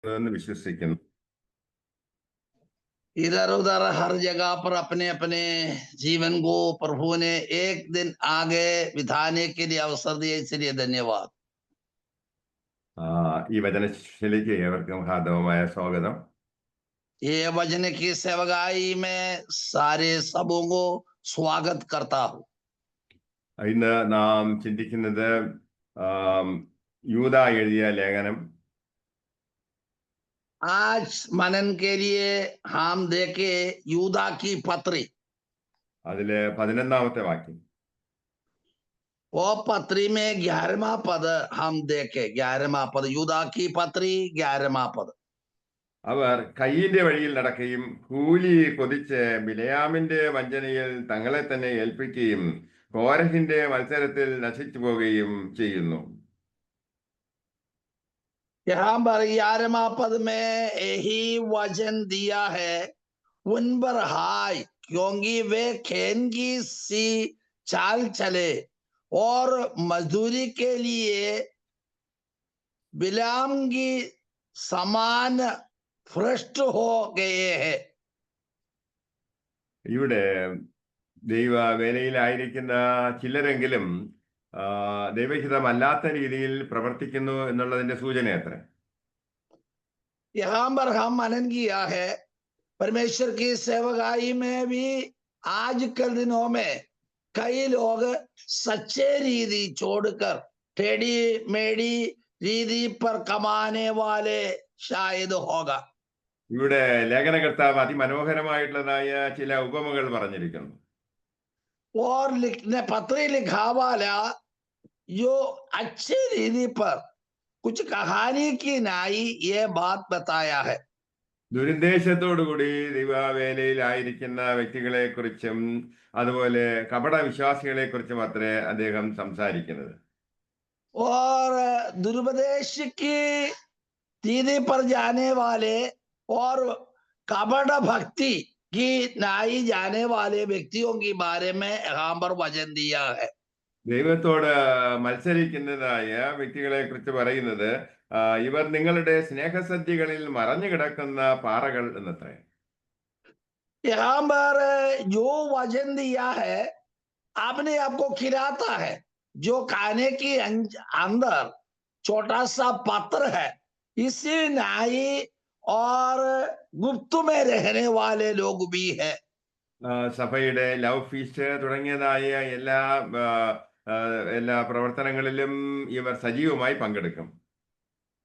എന്ന് വിശ്വസിക്കുന്നു. इधर उधर हर जगह पर अपने अपने जीवन को प्रभु ने एक दिन आगे बिताने के लिए अवसर दिया, इसलिए धन्यवाद। ഈ വചനശിക്ഷയിലേക്ക് ഏവർക്കും ഹാർദവമായ സ്വാഗതം. ये वचन की सेवकाई में सारे सबों को स्वागत करता हूँ। ഇന്ന് നാം ചിന്തിക്കുന്നത് യൂദാ എഴുതിയ ലേഖനം. आज मनन के लिए हम देखे यूदा की पत्री, അതിലെ 11ാമത്തെ വാക്യം. वो पत्री में 11वां पद हम देखे। 11वां पद, यूदा की पत्री 11वां पद। അവർ കയ്യിന്റെ വഴിയിൽ നടക്കുകയും കൂലി കൊതിച്ച് ബിലയാമിന്റെ വഞ്ചനയിൽ തങ്ങളെ തന്നെ ഏൽപ്പിക്കുകയും കോരഹിന്റെ മത്സരത്തിൽ നശിച്ചു പോവുകയും ചെയ്യുന്നു. यहाँ पर 11वां पद में यही वचन दिया है, उन पर हाय, क्योंकि वे खेन की सी चाल चले और मजदूरी के लिए बिलाम की समान भ्रष्ट हो गए हैं। ഇവിടെ ദൈവ വേലയിലായിരിക്കുന്ന ചിലരെങ്കിലും ദൈവഹിതമല്ലാത്ത രീതിയിൽ പ്രവർത്തിക്കുന്നു എന്നുള്ളതിന്റെ സൂചന എത്ര? यहाँ पर हम मनन किया है, परमेश्वर की सेवकाई में भी आजकल दिनों में कई लोग सच्चे रीति छोड़कर टेढ़ी मेढ़ी रीति पर कमाने वाले शायद होगा। ഇവിടെ ലേഖനകർത്താവ് അതിമനോഹരമായിട്ടുള്ളതായ ചില ഉപമകൾ പറഞ്ഞിരിക്കുന്നു. और लिखने पत्री लिखा वाला जो अच्छी रीति पर कुछ कहानी की नाई ये बात बताया है। ദുരുദ്ദേശത്തോടുകൂടി ദൈവവേലയിലായിരിക്കുന്ന വ്യക്തികളെ കുറിച്ചും അതുപോലെ കപട വിശ്വാസികളെ കുറിച്ചും അത്രേ അദ്ദേഹം സംസാരിക്കുന്നത്. और दुरुपदेश की रीति पर जाने वाले और कपट भक्ति की नाई जाने वाले व्यक्तियों के बारे में यहाँ पर वचन दिया है। ദൈവത്തോട് മത്സരിക്കുന്നതായ വ്യക്തികളെ കുറിച്ച് പറയുന്നത് ഇവർ നിങ്ങളുടെ സ്നേഹസദ്യകളിൽ മറഞ്ഞു കിടക്കുന്ന പാറകൾ എന്നത്രേ. यहाँ पर जो वचन दिया है अपने आप को खिलाता है, जो खाने की अंदर छोटा सा पत्र है, इसी नाई और गुप्त में रहने वाले लोग भी है। സഭയുടെ ലവ് ഫീസ്റ്റ് തുടങ്ങിയതായ എല്ലാ പ്രവർത്തനങ്ങളിലും ഇവർ സജീവമായി പങ്കെടുക്കും.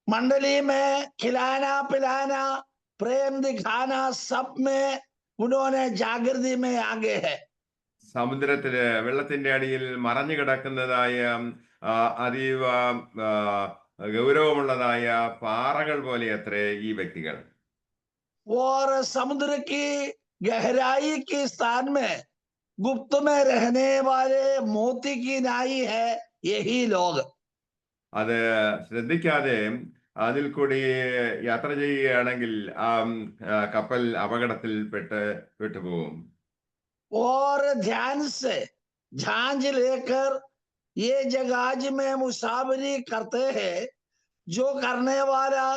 मंडली में खिलाना पिलाना प्रेम दिखाना सब में उन्होंने जागृति में आगे है. സമുദ്രത്തില് വെള്ളത്തിന്റെ അടിയിൽ മറഞ്ഞു കിടക്കുന്നതായ അതീവ ഗൗരവമുള്ളതായ പാറകൾ പോലെ അത്രേ ഈ വ്യക്തികൾ. और समुद्र की गहराई के स्थान में गुप्त में रहने वाले मोती की नाई है यही लोग. അത് ശ്രദ്ധിക്കാതെ അതിൽ കൂടി യാത്ര ചെയ്യുകയാണെങ്കിൽ ആ കപ്പൽ അപകടത്തിൽ പെട്ടുപോകും. और ध्यान से झांझ लेकर ये जहाज में मुसाफरी करते हैं, जो करने वाला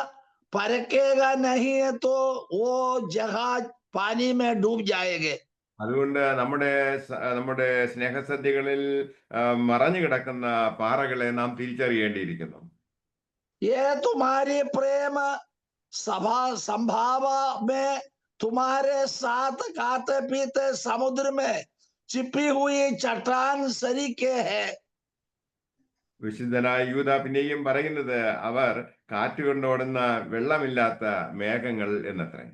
परकेगा नहीं है तो वो जहाज पानी में डूब जाएंगे. അതുകൊണ്ട് നമ്മുടെ സ്നേഹസദ്യകളിൽ മറഞ്ഞു കിടക്കുന്ന പാറകളെ നാം തിരിച്ചറിയേണ്ടിയിരിക്കുന്നു. ये तुम्हारी प्रेम सभा संभावा में तुम्हारे साथ खाते पीते समुद्र में छिपी हुई चट्टान सरीके है. വിശുദ്ധനായ യൂദാ പിന്നെയും പറയുന്നത് അവർ കാറ്റുകൊണ്ടോടുന്ന വെള്ളമില്ലാത്ത മേഘങ്ങൾ എന്നത്രേ.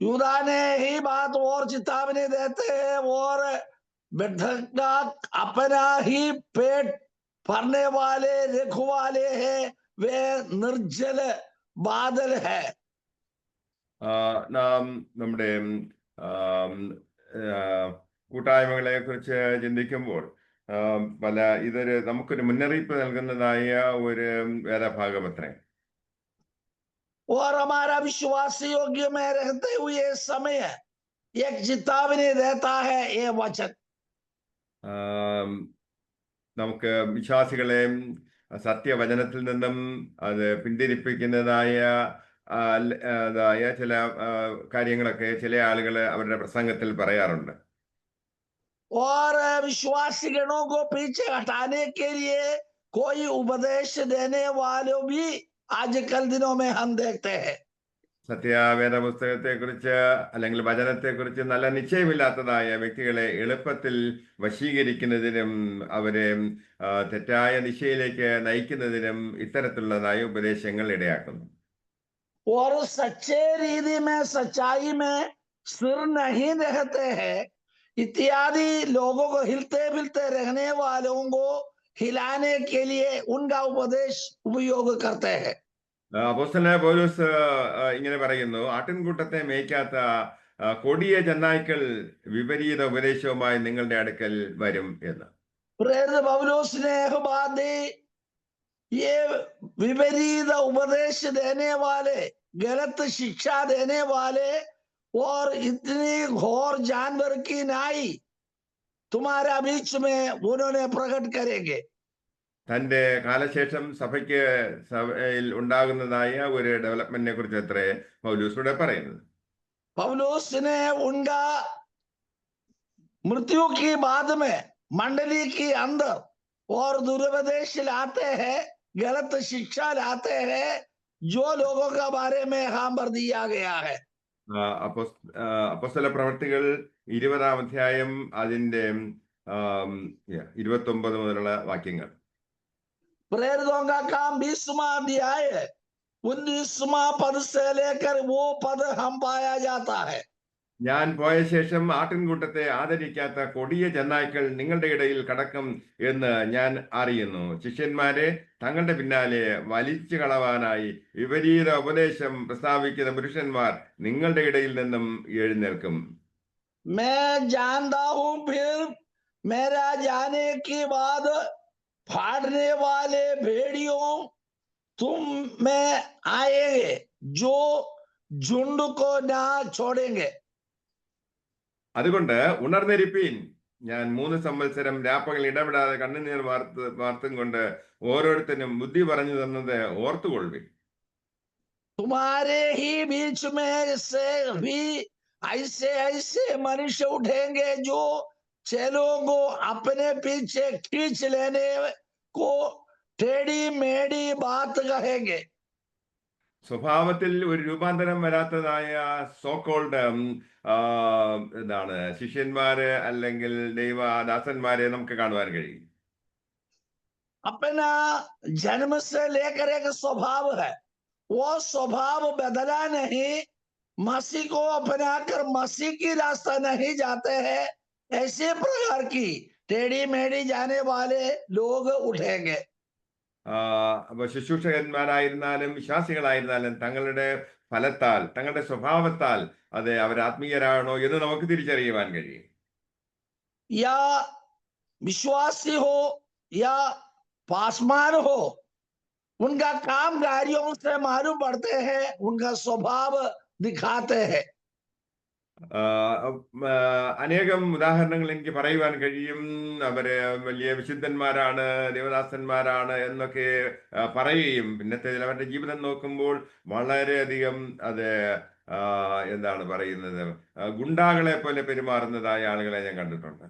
यूदा ने ही बात और चेतावनी देते हैं, और बेधकना अपना ही पेट भरने वाले रखवाले हैं, वे निर्जल बादल है. നാം നമ്മുടെ കൂട്ടായ്മകളെ കുറിച്ച് ചിന്തിക്കുമ്പോൾ ഇതൊരു നമുക്കൊരു മുന്നറിയിപ്പ് നൽകുന്നതായ ഒരു വേദഭാഗം അത്രേ. और हमारा विश्वास योग्य में रहते हुए समय एक चेतावनी देता है ये वचन. നമുക്ക് വിശ്വാസികളെ സത്യവചനത്തിൽ നിന്നും അത് പിന്തിരിപ്പിക്കുന്നതായ ചില കാര്യങ്ങളൊക്കെ ചില ആളുകൾ അവരുടെ പ്രസംഗത്തിൽ പറയാറുണ്ട്. और विश्वासी गणों को पीछे हटाने के लिए कोई उपदेश देने वालों भी आजकल दिनों में हम देखते हैं। സത്യവേദ പുസ്തകത്തെക്കുറിച്ച് അല്ലെങ്കിൽ വചനത്തെക്കുറിച്ച് നല്ല നിശ്ചയമില്ലാത്തതായ വ്യക്തികളെ എളുപ്പത്തിൽ വശീകരിക്കുന്നതിനും അവരെ തെറ്റായ ദിശയിലേക്ക് നയിക്കുന്നതിനും ഇത്തരത്തിലുള്ളതായ ഉപദേശങ്ങൾ ഇടയാക്കുന്നു. और सच्चे रीति में सच्चाई में सिर नहीं रहते हैं इत्यादि लोगों को हिलते मिलते रहने वालों को हिलाने के लिए उनका उपदेश उपयोग करते हैं। അപ്പോസ്തലനായ പൗലോസ് ഇങ്ങനെ പറയുന്നു, ആട്ടിൻകൂട്ടത്തെ മേയ്ക്കാത്ത കൊടിയ ചെന്നായ്ക്കൾ വിപരീത ഉപദേശവുമായി നിങ്ങളുടെ അടുക്കൽ വരും എന്ന്. प्रेरित पौलुस ने एक बात दी, ये विपरीत उपदेश देने वाले, गलत शिक्षा देने वाले और इतनी घोर जानवर की नाई तुम्हारे बीच में उन्होंने प्रकट करेंगे। തന്റെ കാലശേഷം സഭയിൽ ഉണ്ടാകുന്നതായ ഒരു ഡെവലപ്മെന്റിനെ കുറിച്ച് അത്രേ പൗലോസ് ഇവിടെ പറയുന്നത്. पौलुस ने उनका मृत्यु की बाद में मंडली के अंदर और दुरुपदेश लाते हैं, गलत शिक्षा लाते हैं, जो लोगों का बारे में यहाँ पर दिया गया है। അപ്പോസ്തല പ്രവർത്തികൾ 20-ാം അധ്യായം അതിന്റെ 29 മുതലുള്ള വാക്യങ്ങൾ. प्रेरितों का काम 20वां अध्याय 19वां पद से लेकर वो पद हम पाया जाता है। ഞാൻ പോയ ശേഷം ആട്ടിൻകൂട്ടത്തെ ആദരിക്കാത്ത കൊടിയ ചെന്നായ്ക്കൾ നിങ്ങളുടെ ഇടയിൽ കടക്കും എന്ന് ഞാൻ അറിയുന്നു. ശിഷ്യന്മാരെ തങ്ങളുടെ പിന്നാലെ വലിച്ചു കളവാനായി വിപരീത ഉപദേശം പ്രസ്താവിക്കുന്ന പുരുഷന്മാർ നിങ്ങളുടെ ഇടയിൽ നിന്നും എഴുന്നേൽക്കും. मैं जानता हूं फिर मेरा जाने के बाद फाड़ने वाले भेड़ियों तुम में आएंगे जो झुंड को ना छोड़ेंगे। അതുകൊണ്ട് ഉണർന്നിരിപ്പീൻ, ഞാൻ 3 സംവത്സരം രാപ്പകൽ ഇടപെടാതെ കണ്ണുനീർ വാർത്തും കൊണ്ട് ഓരോരുത്തരും ബുദ്ധി പറഞ്ഞു തന്നത് ഓർത്തുകൊള്ളുവിൻ. तुम्हारे ही बीच में से भी ऐसे ऐसे मनुष्य उठेंगे जो चेलों को अपने पीछे खींच लेने को टेढ़ी मेढ़ी बात कहेंगे। സ്വഭാവത്തിൽ ഒരു രൂപാന്തരം വരാത്തതായ സോക്കോൾഡ് എന്താണ് ശിഷ്യന്മാര് അല്ലെങ്കിൽ ദൈവദാസന്മാരെ നമുക്ക് കാണുവാൻ കഴിയും. अपना जन्म से लेकर एक स्वभाव है, वो स्वभाव बदला नहीं, मसीह को अपनाकर मसीह की रास्ता नहीं जाते हैं, ऐसे प्रकार की टेढ़ी मेढ़ी जाने वाले लोग उठेंगे। അപ്പൊ ശുശ്രൂഷകന്മാരായിരുന്നാലും വിശ്വാസികളായിരുന്നാലും തങ്ങളുടെ ഫലത്താൽ തങ്ങളുടെ സ്വഭാവത്താൽ അതെ അവർ ആത്മീയരാണോ എന്ന് നമുക്ക് തിരിച്ചറിയുവാൻ കഴിയും. या विश्वासी हो या पासमान हो, उनका काम कार्यों से मालूम पड़ते हैं, उनका स्वभाव दिखाते हैं। അനേകം ഉദാഹരണങ്ങൾ എനിക്ക് പറയുവാൻ കഴിയും. അവര് വലിയ വിശുദ്ധന്മാരാണ്, ദേവദാസന്മാരാണ് എന്നൊക്കെ പറയുകയും പിന്നത്തെ അവരുടെ ജീവിതം നോക്കുമ്പോൾ വളരെയധികം അത് എന്താണ് പറയുന്നത്, ഗുണ്ടാകളെ പോലെ പെരുമാറുന്നതായ ആളുകളെ ഞാൻ കണ്ടിട്ടുണ്ട്.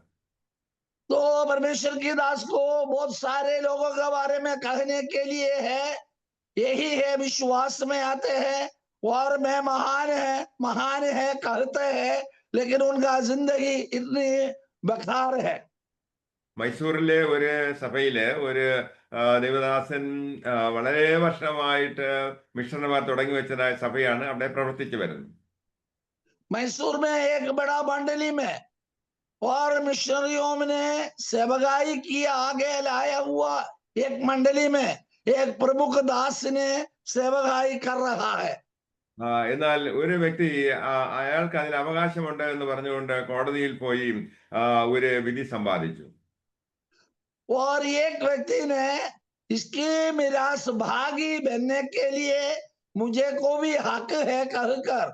तो परमेश्वर की दास को बहुत सारे लोगों के बारे में कहने के लिए है, यही है विश्वास में आते हैं और मैं महान है कहते हैं, लेकिन उनका जिंदगी इतनी बेकार है। മൈസൂറിലെ ഒരു സഭയില് ഒരു ദേവദാസൻ വളരെ വർഷമായിട്ട് മിഷണർമാർ തുടങ്ങി വെച്ചതായ സഭയാണ് അവിടെ പ്രവർത്തിച്ചു വരുന്നത്. मैसूर में एक बड़ा मंडली में और मिशनरियों ने सेवकाई की आगे लाया हुआ एक मंडली में एक प्रमुख दास ने सेवकाई कर रहा है। എന്നാൽ ഒരു വ്യക്തി അയാൾക്ക് അതിൽ അവകാശമുണ്ട് എന്ന് പറഞ്ഞുകൊണ്ട് കോടതിയിൽ പോയി ഒരു വിധി സമ്പാദിച്ചു. और एक व्यक्ति ने इसकी मिरास भागी बनने के लिए मुझे को भी हक है कहकर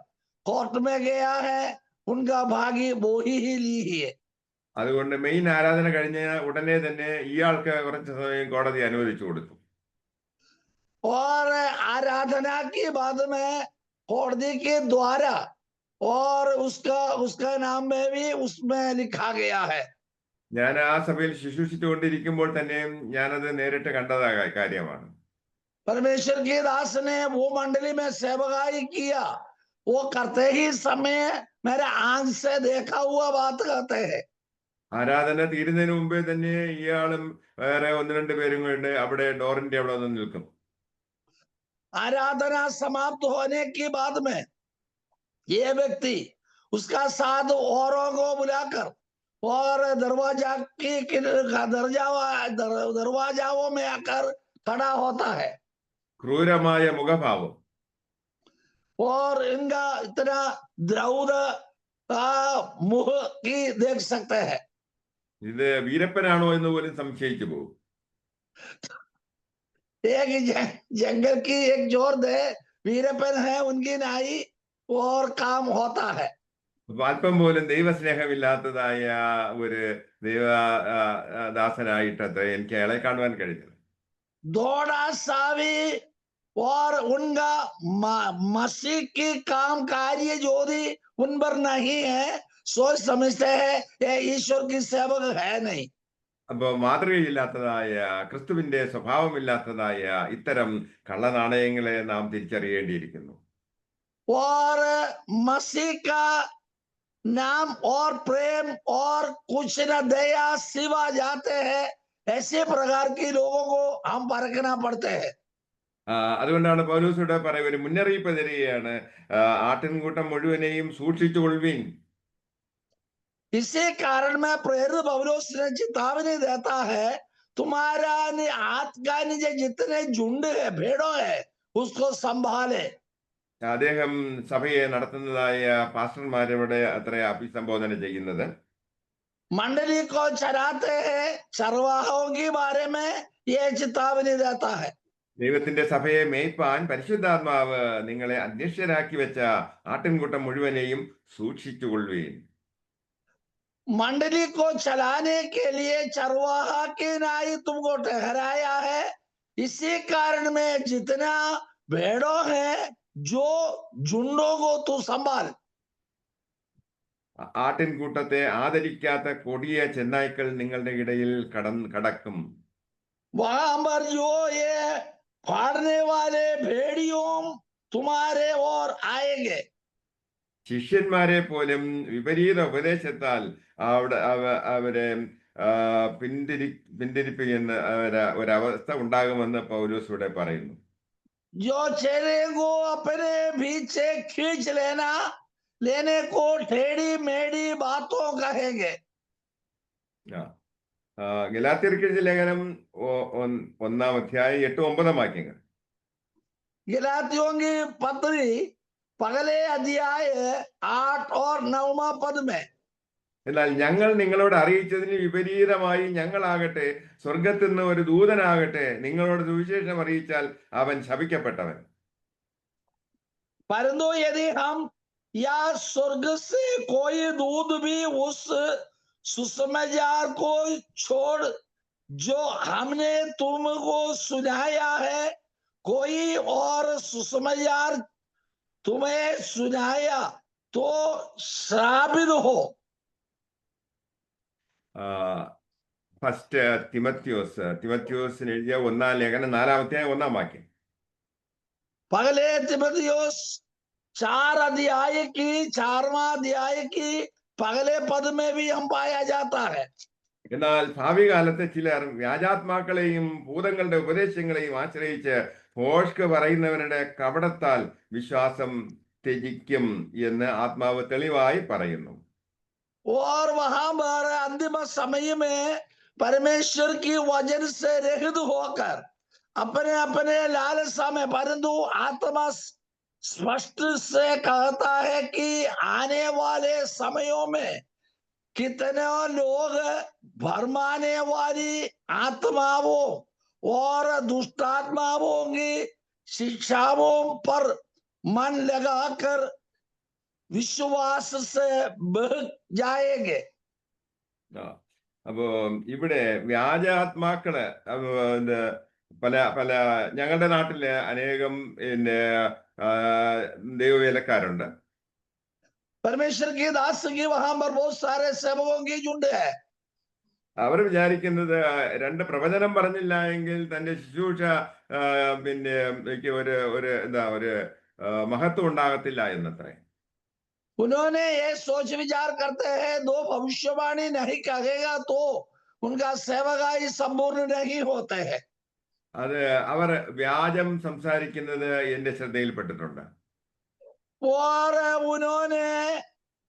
कोर्ट में गया है, उनका भागी वो ही ली है। അതുകൊണ്ട് മെയിൻ ആരാധന കഴിഞ്ഞ ഉടനെ തന്നെ ഇയാൾക്ക് കുറച്ച് സമയം കോടതി അനുവദിച്ചു കൊടുത്തു. और आराधना के बाद में हृदय के द्वारा और उसका नाम में भी उसमें लिखा गया है। ഞാൻ ആ സഭയിൽ ശുശ്രൂഷിച്ചുകൊണ്ടിരിക്കുമ്പോൾ തന്നെയും ഞാനത് നേരിട്ട് കണ്ടതായ കാര്യമാണ്. परमेश्वर के दास ने वो मंडली में सेवकाई किया, वो करते ही समय मेरे आंख से देखा हुआ बात कहते हैं। ആരാധന തീരുന്നതിന് മുമ്പേ തന്നെ ഇയാളും വേറെ ഒന്ന് രണ്ട് പേരും കൊണ്ട് അവിടെ ഡോറിന്റെ അവിടെ വന്ന് നിൽക്കും. आराधना समाप्त होने के बाद में ये व्यक्ति उसका साथ औरों को बुलाकर और दरवाजाओं में आकर खड़ा होता है ക്രൂരമായ മുഖഭാവം. और इनका इतना द्रौद मुंह की देख सकते हैं। ഇത് വീരപ്പനാണോ എന്ന് പോലും സംശയിച്ചു പോകും. एक जंगल की एक जोर दे वीरपन है उनकी नाई और काम होता है। അപ്പൊ അല്പം പോലും ദൈവസ്നേഹമില്ലാത്തതായ ഒരു ദൈവ ദാസനായിട്ടത് എനിക്ക് അയാളെ കാണുവാൻ കഴിഞ്ഞത്. दौड़ा सावी और उनका मसीह की काम कार्य जो भी उन पर नहीं है, सोच समझते हैं ये ईश्वर की सेवक है नहीं। അപ്പൊ മാതൃകയില്ലാത്തതായ ക്രിസ്തുവിന്റെ സ്വഭാവമില്ലാത്തതായ ഇത്തരം കള്ളനാണയങ്ങളെ നാം തിരിച്ചറിയേണ്ടിയിരിക്കുന്നു. और मसीह का नाम और प्रेम और कुछ न दया सिवा जाते हैं, ऐसे प्रकार के लोगों को हम परखना पड़ते हैं। അതുകൊണ്ടാണ് പൗലോസിവിടെ ഒരു മുന്നറിയിപ്പ് തരികയാണ്, ആട്ടിൻകൂട്ടം മുഴുവനെയും സൂക്ഷിച്ചുകൊള്ളുവിൻ. इसी कारण में प्रेरित पौलुस ने चेतावनी देता है, तुम्हारा हाथ का नीचे जितने झुंड है, भेड़ों है, उसको संभाले। അദ്ദേഹം സഭയെ നടത്തുന്നതായ പാസ്റ്റർമാരോട് അത്ര അഭിസംബോധന ചെയ്യുന്നത്, मंडली को चराते हैं चरवाहों के बारे में ये चेतावनी देता है। ദൈവത്തിന്റെ സഭയെ മേയ്പ്പാൻ പരിശുദ്ധാത്മാവ് നിങ്ങളെ അധ്യക്ഷരാക്കി വെച്ച ആട്ടിൻകൂട്ടം മുഴുവനെയും സൂക്ഷിച്ചുകൊള്ളുവീൻ. मंडली को चलाने के लिए चरवाहा के नाई तुमको ठहराया है, इसी कारण में जितना भेड़ों है जो झुंडों को तू संभाल। ആട്ടിൻകൂട്ടത്തെ ആദരിക്കാത്ത കൊടിയ ചെന്നായ്ക്കൾ നിങ്ങളുടെ ഇടയിൽ കടക്കും. वहां पर जो ये फाड़ने वाले भेड़ियों तुम्हारे ओर आएंगे। ശിഷ്യന്മാരെ പോലും വിപരീത ഉപദേശത്താൽ അവരെ പിന്തിരിപ്പിക്കുന്ന ഒരവസ്ഥ ഉണ്ടാകുമെന്ന് പൗലോസ് ഇവിടെ പറയുന്നു. जो चेहरे को अपने पीछे खींच लेने को टेढ़ी मेढ़ी बातों कहेंगे। ഗലാത്യർക്ക് എഴുതിയ ലേഖനം 1-ാം അധ്യായം 8-9 വാക്യങ്ങൾ. गलातियों की पत्री पहले अध्याय 8 और 9 पद में, എന്നാൽ ഞങ്ങൾ നിങ്ങളോട് അറിയിച്ചതിന് വിപരീതമായി ഞങ്ങളാകട്ടെ സ്വർഗത്തിൽ നിന്ന് ഒരു ദൂതനാകട്ടെ നിങ്ങളോട് സുവിശേഷം അറിയിച്ചാൽ അവൻ ശപിക്കപ്പെട്ടവൻ. परंतु यदि हम या स्वर्ग से कोई दूत भी उस सुसमाचार को छोड़ जो हमने तुमको सुनाया है, कोई और सुसमाचार तुम्हें सुनाया तो श्रापित हो। ഫസ്റ്റ് തിമത്യോസിന് എഴുതിയ 1-ാം ലേഖനം 4-ാം അധ്യായം 1-ാം വാക്യം. पहले तिमोथियुस 4 अध्याय की 4वां अध्याय की पहले पद में भी हम पाया जाता है। എന്നാൽ ഭാവി കാലത്ത് ചിലർ വ്യാജാത്മാക്കളെയും ഭൂതങ്ങളുടെ ഉപദേശങ്ങളെയും ആശ്രയിച്ച് ഭോഷ്ക് പറയുന്നവരുടെ കപടത്താൽ വിശ്വാസം ത്യജിക്കും എന്ന് ആത്മാവ് തെളിവായി പറയുന്നു. और वहां पर अंतिम समय में परमेश्वर की वचन से रहित होकर अपने अपने लालसा में, परंतु आत्मा स्पष्ट से कहता है कि आने वाले समयों में कितने लोग भरमाने वाली आत्माओं और दुष्टात्माओं की शिक्षाओं पर मन लगाकर വിശ്വാസ ജായേഗെ. അപ്പോ ഇവിടെ വ്യാജാത്മാക്കള് പല പല ഞങ്ങളുടെ നാട്ടില് അനേകം പിന്നെ ദൈവവേലക്കാരുണ്ട്. परमेश्वर की दास की वहां पर बहुत सारे सेवकों की झुंड है। അവർ വിചാരിക്കുന്നത് രണ്ട് പ്രവചനം പറഞ്ഞില്ല എങ്കിൽ തന്റെ ശുശ്രൂഷ ആ, പിന്നെ എനിക്ക് ഒരു ഒരു എന്താ ഒരു മഹത്വം ഉണ്ടാകത്തില്ല എന്നത്രേ. उन्होंने ये सोच विचार करते हैं, दो भविष्यवाणी नहीं कहेगा तो उनका सेवकाई संपूर्ण नहीं होते हैं। അത് അവർ വ്യാജം സംസാരിക്കുന്നത് എന്റെ ശ്രദ്ധയിൽപ്പെട്ടിട്ടുണ്ട്. और उन्होंने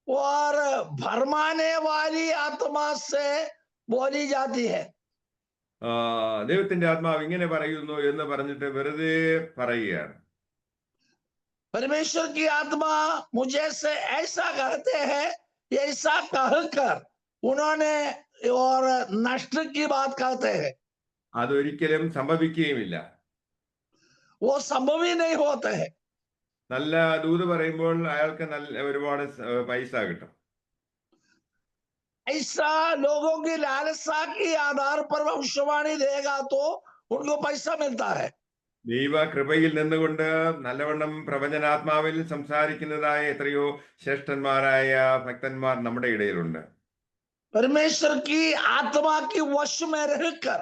और भरमाने वाली आत्मा से बोली जाती है। ദൈവത്തിന്റെ ആത്മാവ് ഇങ്ങനെ പറയുന്നു എന്ന് പറഞ്ഞിട്ട് വെറുതെ പറയുകയാണ്. परमेश्वर की आत्मा मुझे से ऐसा कहते हैं, ऐसा कहकर उन्होंने और नष्ट की बात कहते हैं, അതൊരിക്കലും സംഭവിക്കുകയുമില്ല. वो संभव ही नहीं होते हैं। നല്ല ദൂത് പറയുമ്പോൾ അയാൾക്ക് നല്ല ഒരുപാട് പൈസ കിട്ടും. ऐसा लोगों की लालसा के आधार पर भविष्यवाणी देगा तो उनको पैसा मिलता है। ദൈവ കൃപയിൽ നിന്നുകൊണ്ട് നല്ലവണ്ണം പ്രവചനാത്മാവിൽ സംസാരിക്കുന്നതായ എത്രയോ ശ്രേഷ്ഠന്മാരായ ഭക്തന്മാർ നമ്മുടെ ഇടയിലുണ്ട്. परमेश्वर की आत्मा की वश में रहकर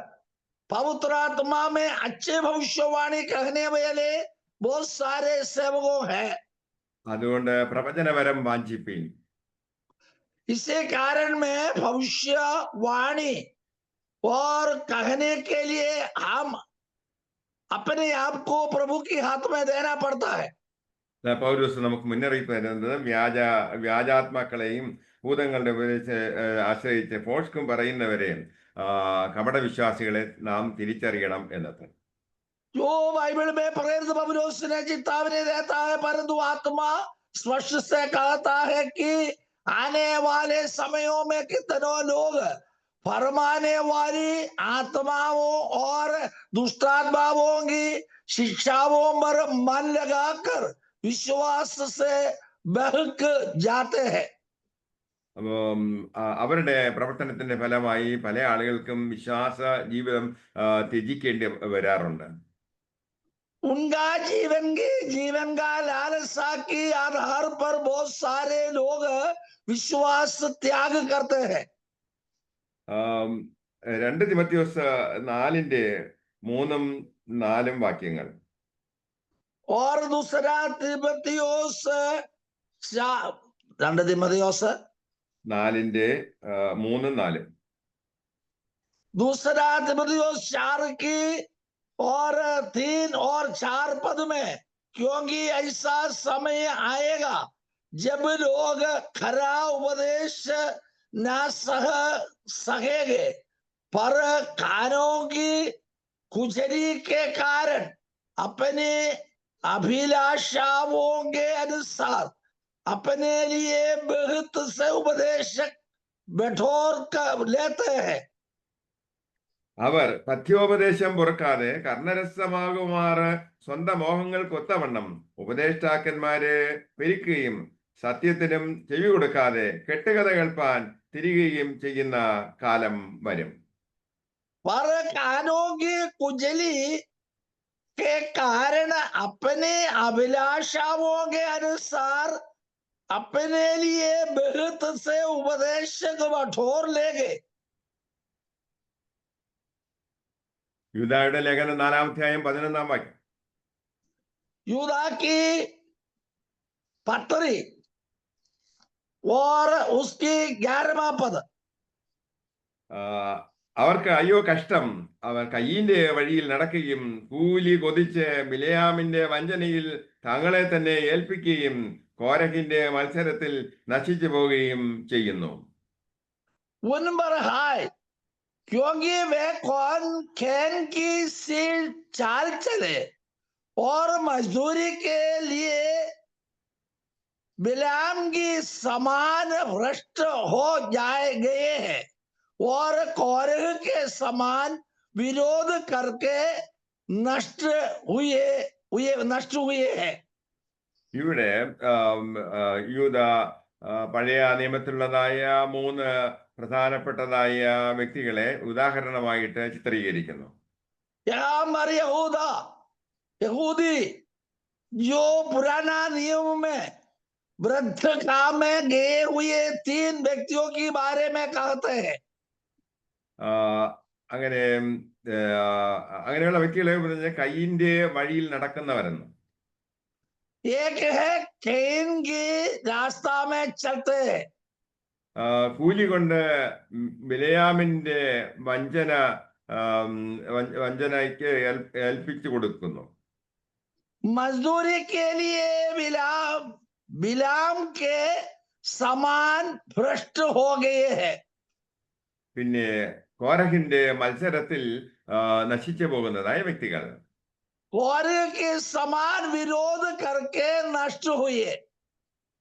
पवित्र आत्मा में अच्छे भविष्यवाणी कहने वाले बहुत सारे सेवकों हैं। അതുകൊണ്ട് പ്രവചനവരം വാഞ്ചിപ്പീൻ. इसी कारण में भविष्यवाणी और कहने के लिए हम अपने आप को प्रभु की हाथ में देना पड़ता है। പൗലോസ് നമുക്ക് മുന്നറിയിപ്പ് തരുന്നത് വ്യാജാത്മാക്കളെയും ഭൂതങ്ങളുടെ ആശ്രയിച്ച് ഫോഷ്കും പറയുന്നവരെയും കപടവിശ്വാസികളെ നാം തിരിച്ചറിയണം എന്നത്. जो बाइबल में प्रेरित पौलुस ने चेतावनी देता है, परंतु आत्मा स्पष्ट से कहता है कि आने वाले समयों में कितनों लोग फरमाने वाली आत्माओं और दुष्टात्माओं की शिक्षाओं पर मन लगाकर विश्वास से बहक जाते हैं। അപ്പം അവരുടെ പ്രവർത്തനത്തിന്റെ ഫലമായി പല ആളുകൾക്കും വിശ്വാസ ജീവിതം ത്യജിക്കേണ്ടി വരാറുണ്ട്. उनका जीवन का लालसा की आधार पर बहुत सारे लोग विश्वास त्याग करते हैं। 2 തിമോഥെയോസ് 4:3-4 വാക്യങ്ങൾ. और दूसरा तिमोथेयोस 2 तिमोथेयोस 4:3-4 दूसरा तिमोथेयोस 4 की और 3 और 4 पद में, क्योंकि ऐसा समय आएगा जब लोग खरा उपदेश न सकेंगे, पर कानों की खुजली के कारण अपने अभिलाषाओं के अनुसार अपने लिए बहुत से उपदेशक बैठोर कर लेते हैं। അവർ പഥ്യോപദേശം പൊറുക്കാതെ കർണരസമാകുമാറ് സ്വന്തം മോഹങ്ങൾക്കൊത്തവണ്ണം ഉപദേഷ്ടാക്കന്മാരെ പെരുക്കുകയും സത്യത്തിനും ചെവി കൊടുക്കാതെ കെട്ടുകഥ കേൾപ്പാൻ തിരികുകയും ചെയ്യുന്ന കാലം വരും. पर कानों की कुजली के कारण अपने अभिलाषाओं के अनुसार अपने लिए बहुत से उपदेशक बठोर लेंगे। യൂദായുടെ ലേഖനം 4-ാം അധ്യായം 11-ാം വാക്യം. यूदा की पत्री और उसकी 11वां पद, അവർക്ക് അയ്യോ കഷ്ടം, അവർ കയ്യിന്റെ വഴിയിൽ നടക്കുകയും കൂലി കൊതിച്ച് ബിലെയാമിന്റെ വഞ്ചനയിൽ തങ്ങളെ തന്നെ ഏൽപ്പിക്കുകയും കോരഹിന്റെ മത്സരത്തിൽ നശിച്ചു പോവുകയും ചെയ്യുന്നു. उन पर हाय, क्योंकि वे कौन खैन की सी चाल चले और मजदूरी के लिए बिलाम की समान भ्रष्ट हो गए हैं और कोरह के समान विरोध करके नष्ट हुए हैं। ഇവിടെ യൂദ പഴയ നിയമത്തിലുള്ളതായ 3 പ്രധാനപ്പെട്ടതായ വ്യക്തികളെ ഉദാഹരണമായിട്ട് ചിത്രീകരിക്കുന്നു. यहाँ पर यहूदी जो पुराना नियम में वृद्ध काम में गए हुए 3 व्यक्तियों के बारे में कहते हैं. ആ, അങ്ങനെ അങ്ങനെയുള്ള വ്യക്തികളെ പറഞ്ഞ കയ്യിന്റെ വഴിയിൽ നടക്കുന്നവരെന്ന്. एक है कैन के रास्ता में चलते हैं. കൂലി കൊണ്ട് ബിലയാമിന്റെ വഞ്ചനയ്ക്ക് ഏൽപ്പിച്ചു കൊടുക്കുന്നു. मजदूरी के लिए बिलाम के समान भ्रष्ट हो गए हैं. പിന്നെ കോരഹിന്റെ മത്സരത്തിൽ നശിച്ചു പോകുന്നതായ വ്യക്തികൾ. कोरह के समान विरोध करके नष्ट हुए.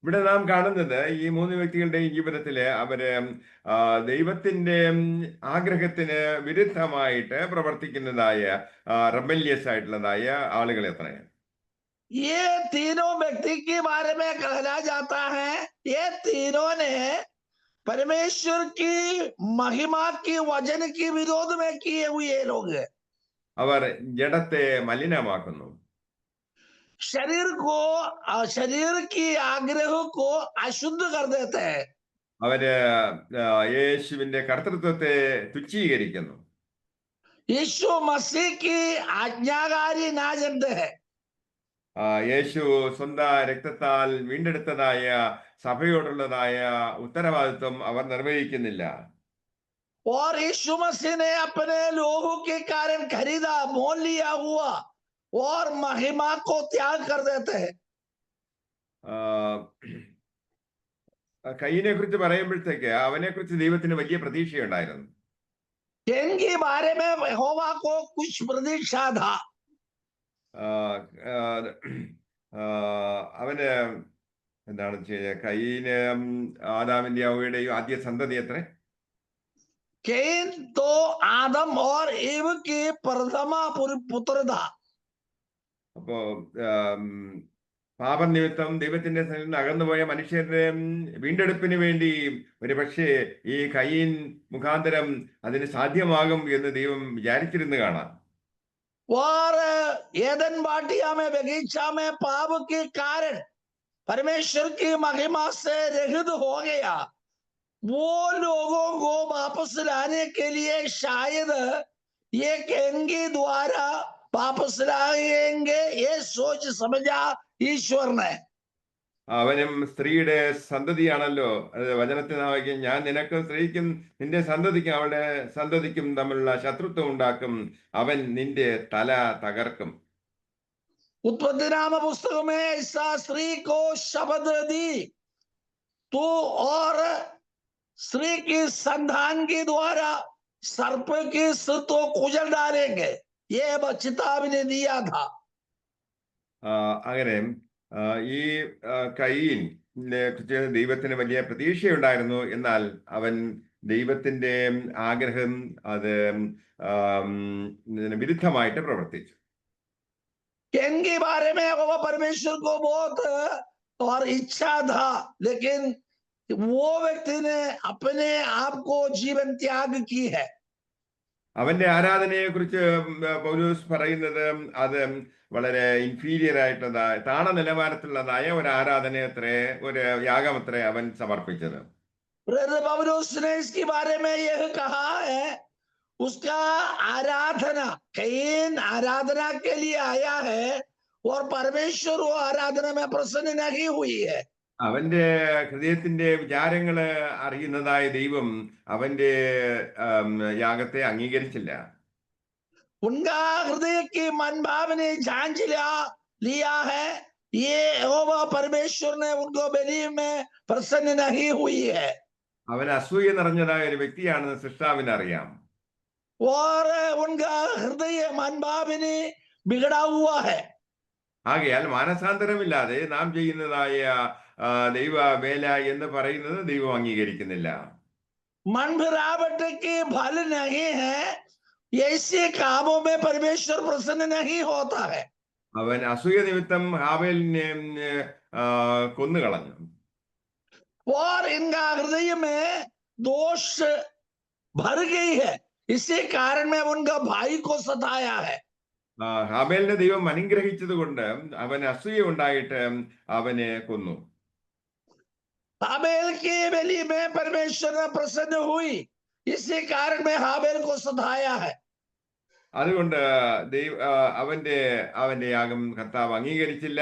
ഇവിടെ നാം കാണുന്നത് ഈ 3 വ്യക്തികളുടെയും ജീവിതത്തില് അവര് ദൈവത്തിന്റെ ആഗ്രഹത്തിന് വിരുദ്ധമായിട്ട് പ്രവർത്തിക്കുന്നതായ റെബല്യസ് ആയിട്ടുള്ളതായ ആളുകൾ എത്രയാണ്. ये तीनों व्यक्ति के बारे में कहना जाता है ये तीनों ने परमेश्वर की महिमा की वचन के विरोध में किए हुए लोग हैं. അവർ ജഡത്തെ മലിനമാക്കുന്നു. शरीर की आग्रह को अशुद्ध कर देते हैं. അവര് യേശുവിന്റെ കർത്തൃത്വത്തെ തുച്ഛീകരിക്കുന്നു. यीशु मसीह की आज्ञाकारी ना जानते हैं. യേശു സ്വന്തം രക്തത്താൽ വീണ്ടെടുത്തതായ സഭയോടുള്ളതായ ഉത്തരവാദിത്വം അവർ നിർവഹിക്കുന്നില്ല. और यीशु मसीह ने अपने लोगों के कारण खरीदा मोल लिया हुआ और महिमा को त्याग कर देते हैं. കയ്യിനെ കുറിച്ച് പറയുമ്പോഴത്തേക്ക് അവനെ കുറിച്ച് ദൈവത്തിന് വലിയ പ്രതീക്ഷയുണ്ടായിരുന്നു. कैन के बारे में यहोवा को कुछ प्रतीक्षा था. അവന് എന്താണ് ചെയ്യുക, കയ്യിന് ആദാമിന്റെ ഹവ്വയുടെയും ആദ്യ സന്തതി എത്ര? कैन तो आदम और ईव की प्रथमा पुत्र था. അപ്പോ പാപനിമിത്തം ദൈവത്തിന്റെ സന്നിധിയിൽ നിന്ന് അകന്നുപോയ മനുഷ്യരുടെ വീണ്ടെടുപ്പിന് വേണ്ടി ഒരു പക്ഷേ ഈ കയ്യിൻ മുഖാന്തരം അതിന് സാധ്യമാകും എന്ന് ദൈവം വിചാരിച്ചിരുന്നു കാണാം. और एदन बाटिया में बगीचा में पाप के कारण परमेश्वर की महिमा से रहित हो गया. वो लोगों को वापस लाने के लिए शायद ये कैन के द्वारा वापस लाएंगे ये सोच समझा ईश्वर ने. അവനും സ്ത്രീയുടെ സന്തതിയാണല്ലോ. അത് വചനത്തിനാവുകയും ഞാൻ നിനക്കും സ്ത്രീക്കും നിന്റെ സന്തതിക്കും അവളുടെ സന്തതിക്കും തമ്മിലുള്ള ശത്രുത്വം ഉണ്ടാക്കും, അവൻ നിന്റെ തല തകർക്കും. उत्पत्ति नाम पुस्तक में ऐसा स्त्री को शब्द दी तो और स्त्री की संतान के द्वारा सर्प के सिर तो कुचल डालेंगे ये चेतावनी दिया था. അങ്ങനെ ഈ കയ്യിനെ കുറിച്ച് ദൈവത്തിന് വലിയ പ്രതീക്ഷയുണ്ടായിരുന്നു. എന്നാൽ അവൻ ദൈവത്തിന്റെ ആഗ്രഹം അത് വിരുദ്ധമായിട്ട് പ്രവർത്തിച്ചു. कैन के बारे में वो परमेश्वर को बहुत और इच्छा था, लेकिन वो व्यक्ति ने अपने आप को जीवन त्याग की है. അവന്റെ ആരാധനയെ കുറിച്ച് പൗലോസ് പറയുന്നത് അത് വളരെ ഇൻഫീരിയർ ആയിട്ടുള്ളതായ താണ നിലവാരത്തിലുള്ളതായ ഒരു ആരാധന അത്രേ, ഒരു യാഗം അത്രേ അവൻ സമർപ്പിച്ചത്. पौलुस ने इसके बारे में यह कहा है उसका आराधना कैन आराधना के लिए आया है और परमेश्वर वो आराधना में प्रसन्न नहीं हुई है. അവന്റെ ഹൃദയത്തിന്റെ വിചാരങ്ങള് അറിയുന്നതായ ദൈവം അവന്റെ യാഗത്തെ അംഗീകരിച്ചില്ല. उनका हृदय की मन भाव ने जांच लिया है ये यहोवा परमेश्वर ने उनको बलि में प्रसन्न नहीं हुई है. അവൻ അസൂയ നിറഞ്ഞതായ ഒരു വ്യക്തിയാണെന്ന് സൃഷ്ടാവിന് അറിയാം. और उनका हृदय मन भाव ने बिगड़ा हुआ है. ആകയാൽ മാനസാന്തരമില്ലാതെ നാം ചെയ്യുന്നതായ ദൈവ വേല എന്ന് പറയുന്നത് ദൈവം അംഗീകരിക്കുന്നില്ല. मन फिरावट के फल नहीं है, ऐसे कामों में परमेश्वर प्रसन्न नहीं होता है. അവൻ അസൂയ നിമിത്തം ഹാബേലിനെ കൊന്നുകളഞ്ഞു. और इनका हृदय में दोष भर गई है, इसी कारण में उनका भाई को सताया है। ഹാബേലിനെ ദൈവം അനുഗ്രഹിച്ചത് കൊണ്ട് അവന് അസൂയ ഉണ്ടായിട്ട് അവനെ കൊന്നു. हाबेल की बलि में परमेश्वर ने प्रसन्न हुई, इसी कारण में हाबेल को सताया है। അതുകൊണ്ട് അവന്റെ അവന്റെ യാഗം കർത്താവ് അംഗീകരിച്ചില്ല.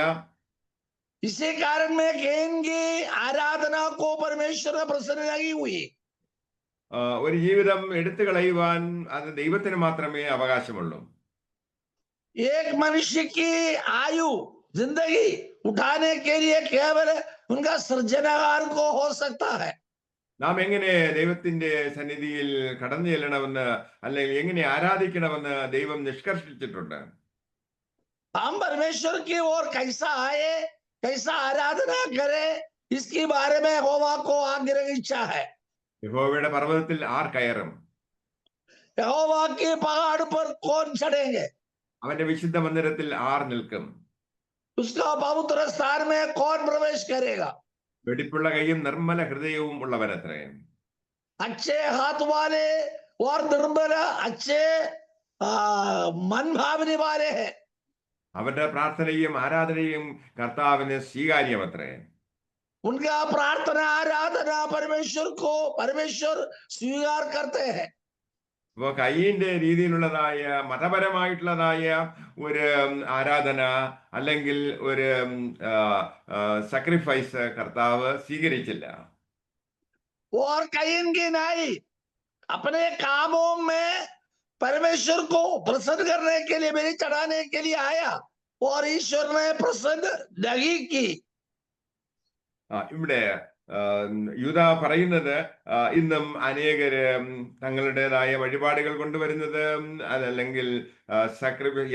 इसी कारण में कैन की आराधना को परमेश्वर ने प्रसन्न नहीं हुई। ഒരു ജീവിതം എടുത്തു കളയുവാൻ അത് ദൈവത്തിന് മാത്രമേ അവകാശമുള്ളൂ. एक मनुष्य की आयु जिंदगी उठाने के लिए केवल उनका सृजनहार को हो सकता है। നാം എങ്ങനെ ദൈവത്തിന്റെ സന്നിധിയിൽ കടന്നു ചെല്ലണമെന്ന് അല്ലെങ്കിൽ എങ്ങനെ ആരാധിക്കണമെന്ന് ദൈവം നിഷ്കർഷിച്ചിട്ടുണ്ട്. हम परमेश्वर की ओर कैसा आए, कैसा आराधना करे, इसके बारे में यहोवा को आग्रह इच्छा है। യഹോവയുടെ പർവ്വതത്തിൽ ആർ കയറും? यहोवा के पहाड़ पर कौन चढ़ेंगे? അവന്റെ വിശുദ്ധ മന്ദിരത്തിൽ ആർ നിൽക്കും? उसका पवित्र स्थान में कौन प्रवेश करेगा? വെടിപ്പുള്ള കൈയും നിർമ്മല ഹൃദയവും ഉള്ളവരത്രേ. अच्छे हाथ वाले और निर्मल अच्छे मन भावने वाले हैं। അവരുടെ പ്രാർത്ഥനയും ആരാധനയും കർത്താവിന് സ്വീകാര്യമത്രേ. उनका प्रार्थना आराधना परमेश्वर स्वीकार करते हैं। അപ്പൊ കയ്യിന്റെ രീതിയിലുള്ളതായ മതപരമായിട്ടുള്ളതായ ഒരു ആരാധന അല്ലെങ്കിൽ ഒരു സാക്രിഫൈസ് കർത്താവ് സ്വീകരിച്ചില്ല. और कैन की नाई अपने कामों में परमेश्वर को प्रसन्न करने के लिए, बलि चढ़ाने के लिए आया और ईश्वर ने प्रसन्न नहीं की। ഇവിടെ യൂദ പറയുന്നത് ഇന്നും അനേകര് തങ്ങളുടേതായ വഴിപാടുകൾ കൊണ്ടുവരുന്നത് അല്ലെങ്കിൽ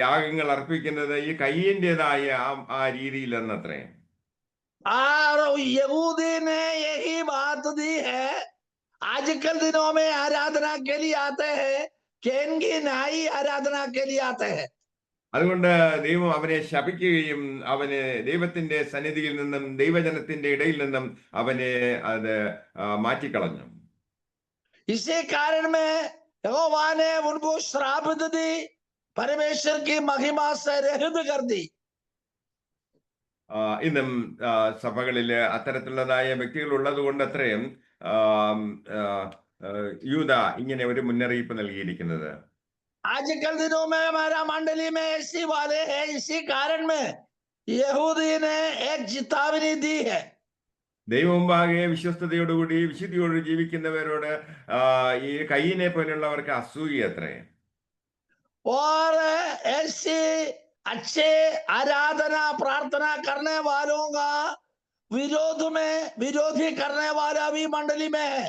യാഗങ്ങൾ അർപ്പിക്കുന്നത് ഈ കയ്യിൻ്റെതായ ആ രീതിയിലെന്നത്രേ. और यहूदी ने यही बात दी है। आजकल दिनों में आराधना के लिए आते हैं, कैन की नाई आराधना के लिए आते हैं। അതുകൊണ്ട് ദൈവം അവനെ ശപിക്കുകയും അവനെ ദൈവത്തിന്റെ സന്നിധിയിൽ നിന്നും ദൈവജനത്തിന്റെ ഇടയിൽ നിന്നും അവനെ അത് മാറ്റിക്കളഞ്ഞു. इसी कारण में यहोवा ने उनको श्राप दी, परमेश्वर की महिमा से रहित कर दी। ഇന്നും സഭകളില് അത്തരത്തിലുള്ളതായ വ്യക്തികൾ ഉള്ളത് കൊണ്ട് അത്രയും യൂദ ഇങ്ങനെ ഒരു മുന്നറിയിപ്പ് നൽകിയിരിക്കുന്നത്. आजकल दिनों में हमारा मंडली में ऐसी वाले हैं, इसी कारण में यहूदी ने एक चेतावनी दी है। ദൈവമുമ്പാകെ വിശ്വസ്തയോടുകൂടി വിശുദ്ധിയോട് ജീവിക്കുന്നവരോട് ഈ കയ്യിനെ പോലുള്ളവർക്ക് അസൂയ അത്രേ. और ऐसे अच्छे आराधना प्रार्थना करने वालों का विरोधी करने वाला भी मंडली में है।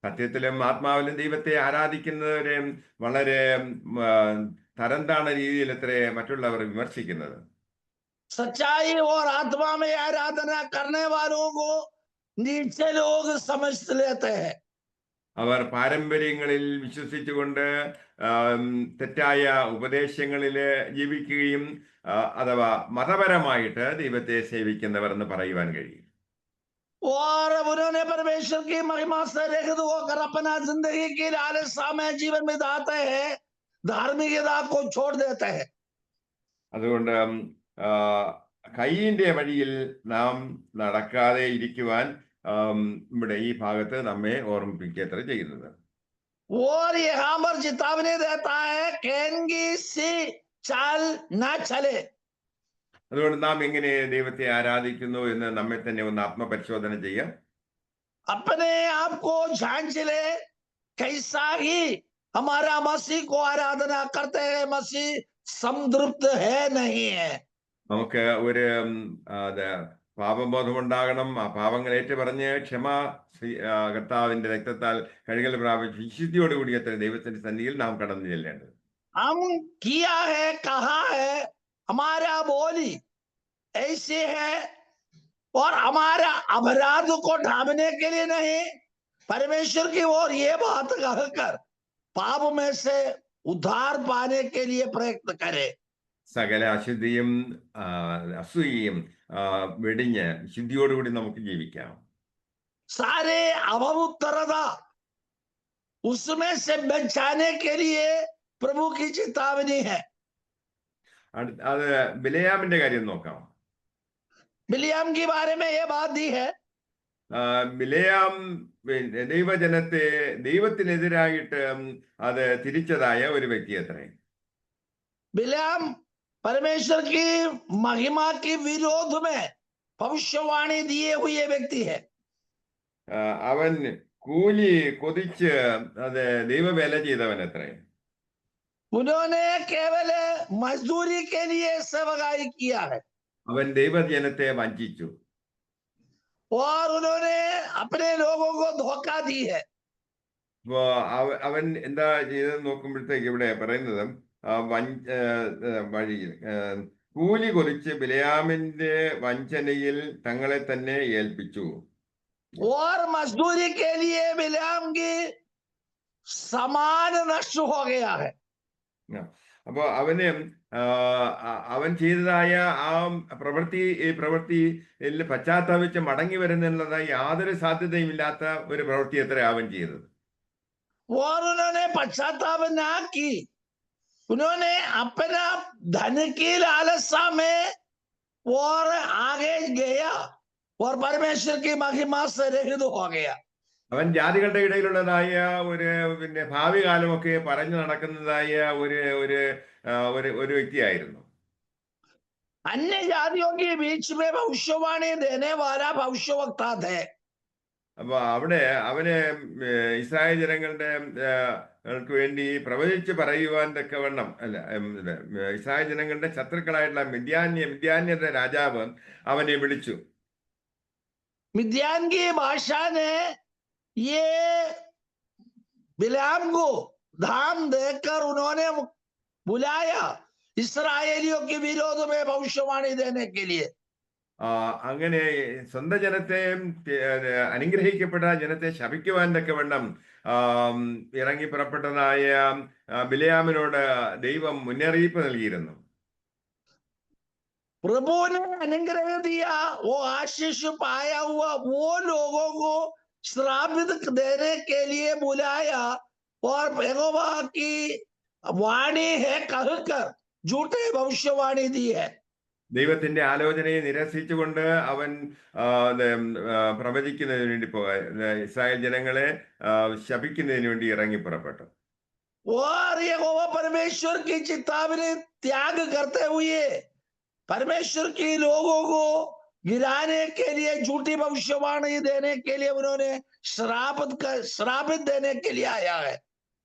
സത്യത്തിലും ആത്മാവിലും ദൈവത്തെ ആരാധിക്കുന്നവരെ വളരെ തരം താണ രീതിയിൽ എത്രേ മറ്റുള്ളവർ വിമർശിക്കുന്നത്. सच्चाई और आत्मा में आराधना करने वालों को नीचे लोग समझ लेते हैं। അവർ പാരമ്പര്യങ്ങളിൽ വിശ്വസിച്ചുകൊണ്ട് തെറ്റായ ഉപദേശങ്ങളിൽ ജീവിക്കുകയും അഥവാ മതപരമായിട്ട് ദൈവത്തെ സേവിക്കുന്നവർ എന്ന് പറയുവാൻ കഴിയും. और उन्होंने परमेश्वर की महिमा से रहित होकर अपना जिंदगी की लालसा में जीवन बिताते हैं, धार्मिकता को छोड़ देते हैं। അതുകൊണ്ട് കയ്യിന്റെ വഴിയിൽ നാം നടക്കാതെ ഇരിക്കുവാൻ ഇവിടെ ഈ ഭാഗത്ത് നമ്മെ ഓർമ്മിപ്പിക്കത്ര ചെയ്യുന്നത്. और यहाँ पर चेतावनी देता है, कैन की सी चाल ना चले। അതുകൊണ്ട് നാം എങ്ങനെ ദൈവത്തെ ആരാധിക്കുന്നു എന്ന് നമ്മെ തന്നെ ഒന്ന് ആത്മപരിശോധന ചെയ്യാം. अपने आप को जांच ले, कैसा ही हमारा मसीह को आराधना करते हैं, मसीह संतृप्त है नहीं है। നമുക്ക് ഒരു പാപബോധമുണ്ടാകണം. ആ പാപങ്ങൾ ഏറ്റുപറഞ്ഞ് കർത്താവിന്റെ രക്തത്താൽ കഴുകൽ പ്രാപിച്ച് വിശുദ്ധിയോടുകൂടി അത്ര ദൈവത്തിന്റെ സന്നിധിയിൽ നാം കടന്നു ചെല്ലേണ്ടത്. हम किया है, कहा है, हमारा बोली ऐसे है और हमारा अपराध को ढांपने के लिए नहीं, परमेश्वर की ओर ये बात कहकर पाप में से उद्धार पाने के लिए प्रयत्न करे। സകല അശുദ്ധിയും അസൂയയും വെടിഞ്ഞ് ശുദ്ധിയോടുകൂടി നമുക്ക് ജീവിക്കാം. सारे अपवित्रता उसमें से बचाने के लिए प्रभु की चेतावनी है। അത് ബിലെയാമിന്റെ കാര്യം നോക്കാം. बिलियाम के बारे में यह बात दी है, ബിലെയാം ദൈവജനത്തെ ദൈവത്തിനെതിരായിട്ട് അത് തിരിച്ചതായ ഒരു വ്യക്തി അത്രേ. बिलियाम परमेश्वर की महिमा के विरोध में भविष्यवाणी दिए हुए व्यक्ति है। അവൻ കൂലി കൊതിച്ച് അത് ദൈവവേല ചെയ്തവൻ അത്രേ. उन्होंने केवल मजदूरी के लिए सेवकाई किया है അവൻ ദൈവജനത്തെ വഞ്ചിച്ചു. और उन्होंने अपने लोगों को धोखा दी है। അപ്പോ അവൻ എന്താ ചെയ്തെന്ന് നോക്കുമ്പോഴത്തേക്ക് ഇവിടെ പറയുന്നത് വഴിയിൽ കൂലി കൊതിച്ച് ബിലെയാമിന്റെ വഞ്ചനയിൽ തങ്ങളെ തന്നെ ഏൽപ്പിച്ചു. और मजदूरी के लिए बिलाम की समान नष्ट हो गया है। അപ്പൊ അവൻ ചെയ്തതായ ആ പ്രവൃത്തിയിൽ പശ്ചാത്താപിച്ച് മടങ്ങി വരുന്നതായി യാതൊരു സാധ്യതയും ഇല്ലാത്ത ഒരു പ്രവൃത്തി അത്ര അവൻ ചെയ്തത്. और उन्होंने पश्चाताप ना की, उन्होंने अपना धन की लालसा में और आगे गया और परमेश्वर की महिमा से रहित हो गया। അവൻ ജാതികളുടെ ഇടയിലുള്ളതായ പിന്നെ ഭാവി കാലമൊക്കെ പറഞ്ഞു നടക്കുന്നതായ ഒരു വ്യക്തിയായിരുന്നു. अन्य जातियों के बीच में भविष्यवाणी देने वाला भविष्यवक्ता थे। അപ്പൊ അവിടെ അവന് ഇസ്രായേൽ ജനങ്ങളുടെ വേണ്ടി പ്രവചിച്ച് പറയുവാൻ തക്കവണ്ണം ഇസ്രായേൽ ജനങ്ങളുടെ ശത്രുക്കളായിട്ടുള്ള മിദ്യാന്യരുടെ രാജാവ് അവനെ വിളിച്ചു. मिद्यान की भाषा ने ये बिलाम को धाम देकर उन्होंने बुलाया इस्राएलियों के विरोध में भविष्यवाणी देने के लिए। അങ്ങനെ സ്വന്തം ജനത്തെ അനുഗ്രഹിക്കപ്പെട്ട ജനത്തെ ശപിക്കുവാൻ തക്കവണ്ണം ഇറങ്ങി പുറപ്പെട്ടതായ ബിലെയാമിനോട് ദൈവം മുന്നറിയിപ്പ് നൽകിയിരുന്നു. प्रभु ने अनुग्रह दिया, वो आशीष पाया हुआ वो लोगों को श्रापित देने के लिए बुलाया और यहोवा की वाणी है कहकर झूठे भविष्यवाणी दी है। ദൈവത്തിന്റെ ആലോചനയെ നിരസിച്ചുകൊണ്ട് അവൻ പ്രവചിക്കുന്നതിന് വേണ്ടി ഇസ്രായേൽ ജനങ്ങളെ ശപിക്കുന്നതിന് വേണ്ടി ഇറങ്ങി പുറപ്പെട്ടു. और यहोवा परमेश्वर की चेतावनी त्याग करते हुए परमेश्वर के लोगों को गिराने के लिए झूठी भविष्यवाणी देने के लिए उन्होंने श्रापित देने के लिए आया है।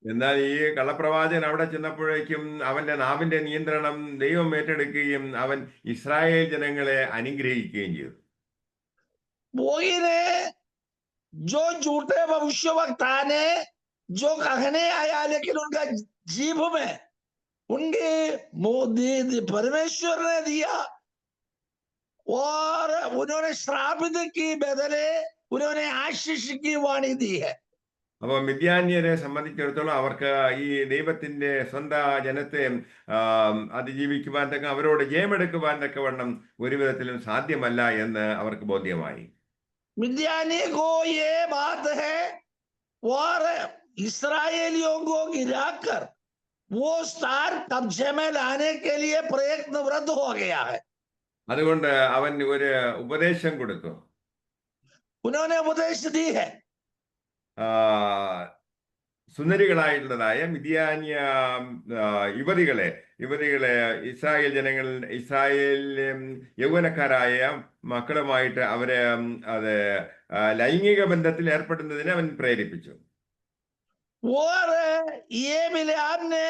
എന്നാൽ ഈ കള്ളപ്രവാചകൻ അവിടെ ചെന്നപ്പോഴേക്കും അവന്റെ നാവിന്റെ നിയന്ത്രണം ദൈവം ഏറ്റെടുക്കുകയും അവൻ ഇസ്രായേൽ ജനങ്ങളെ അനുഗ്രഹിക്കുകയും ചെയ്തു. वही ने जो झूठे भविष्यवक्ता ने जो कहने आया लेकिन उनका जीभ में उनके परमेश्वर ने दिया और उन्होंने श्रापित की बदले उन्होंने आशीष की वाणी दी है। അപ്പൊ മിദ്യാന്യരെ സംബന്ധിച്ചിടത്തോളം അവർക്ക് ഈ ദൈവത്തിന്റെ സ്വന്തം ജനത്തെ അതിജീവിക്കുവാൻ തക്ക അവരോട് ജയമെടുക്കുവാൻ തക്കവണ്ണം ഒരു വിധത്തിലും സാധ്യമല്ല എന്ന് അവർക്ക് ബോധ്യമായി. मिद्यानी को ये बात है और इस्राएलियों को गिराकर वो स्थान कब्जे में लाने के लिए प्रयत्नरत हो गया है। അതുകൊണ്ട് അവൻ ഒരു ഉപദേശം കൊടുത്തു. उन्होंने उपदेश दी है, സുന്ദരികളായിട്ടുള്ളതായ മിദ്യാന്യ യുവതികളെ ഇസ്രായേൽ യൗവനക്കാരായ മക്കളുമായിട്ട് അവരെ അത് ലൈംഗിക ബന്ധത്തിൽ ഏർപ്പെടുന്നതിന് അവൻ പ്രേരിപ്പിച്ചു. और ये बिलाम ने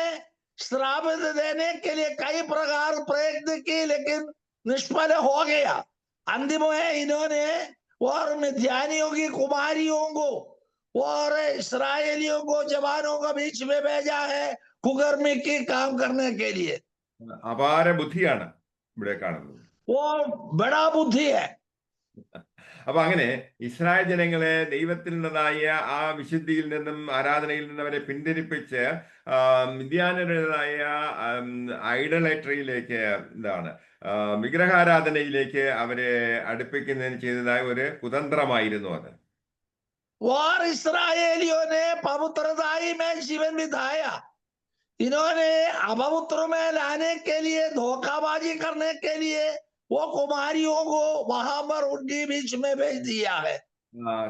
श्रापित देने के लिए कई प्रकार प्रयत्न किए लेकिन निष्फल हो गया। अंतिम में इन्होंने और मिद्यानियों की कुमारियों को और इस्राएलियों को जवानों के बीच में भेजा है कुकर्मी की काम करने के लिए। അപാര ബുദ്ധിയാണ് ഇവിടെ കാണുന്നത്. वो बड़ा बुद्धि है। അപ്പൊ അങ്ങനെ ഇസ്രായേൽ ജനങ്ങളെ ദൈവത്തിൽ നിന്നതായ ആ വിശുദ്ധിയിൽ നിന്നും ആരാധനയിൽ നിന്നും അവരെ പിന്തിരിപ്പിച്ച് മിദ്യാന്യരുടേതായ ഐഡലട്രിയിലേക്ക് വിഗ്രഹാരാധനയിലേക്ക് അവരെ അടുപ്പിക്കുന്നതിന് ചെയ്തതായ ഒരു കുതന്ത്രമായിരുന്നു അത്. और इस्राएलियों ने पवित्रताई में जीवन बिताया। इन्होंने अपवित्र में लाने के लिए, धोखाबाजी करने के लिए वो कुमारियों को वहां पर उनके बीच में भेज दिया है।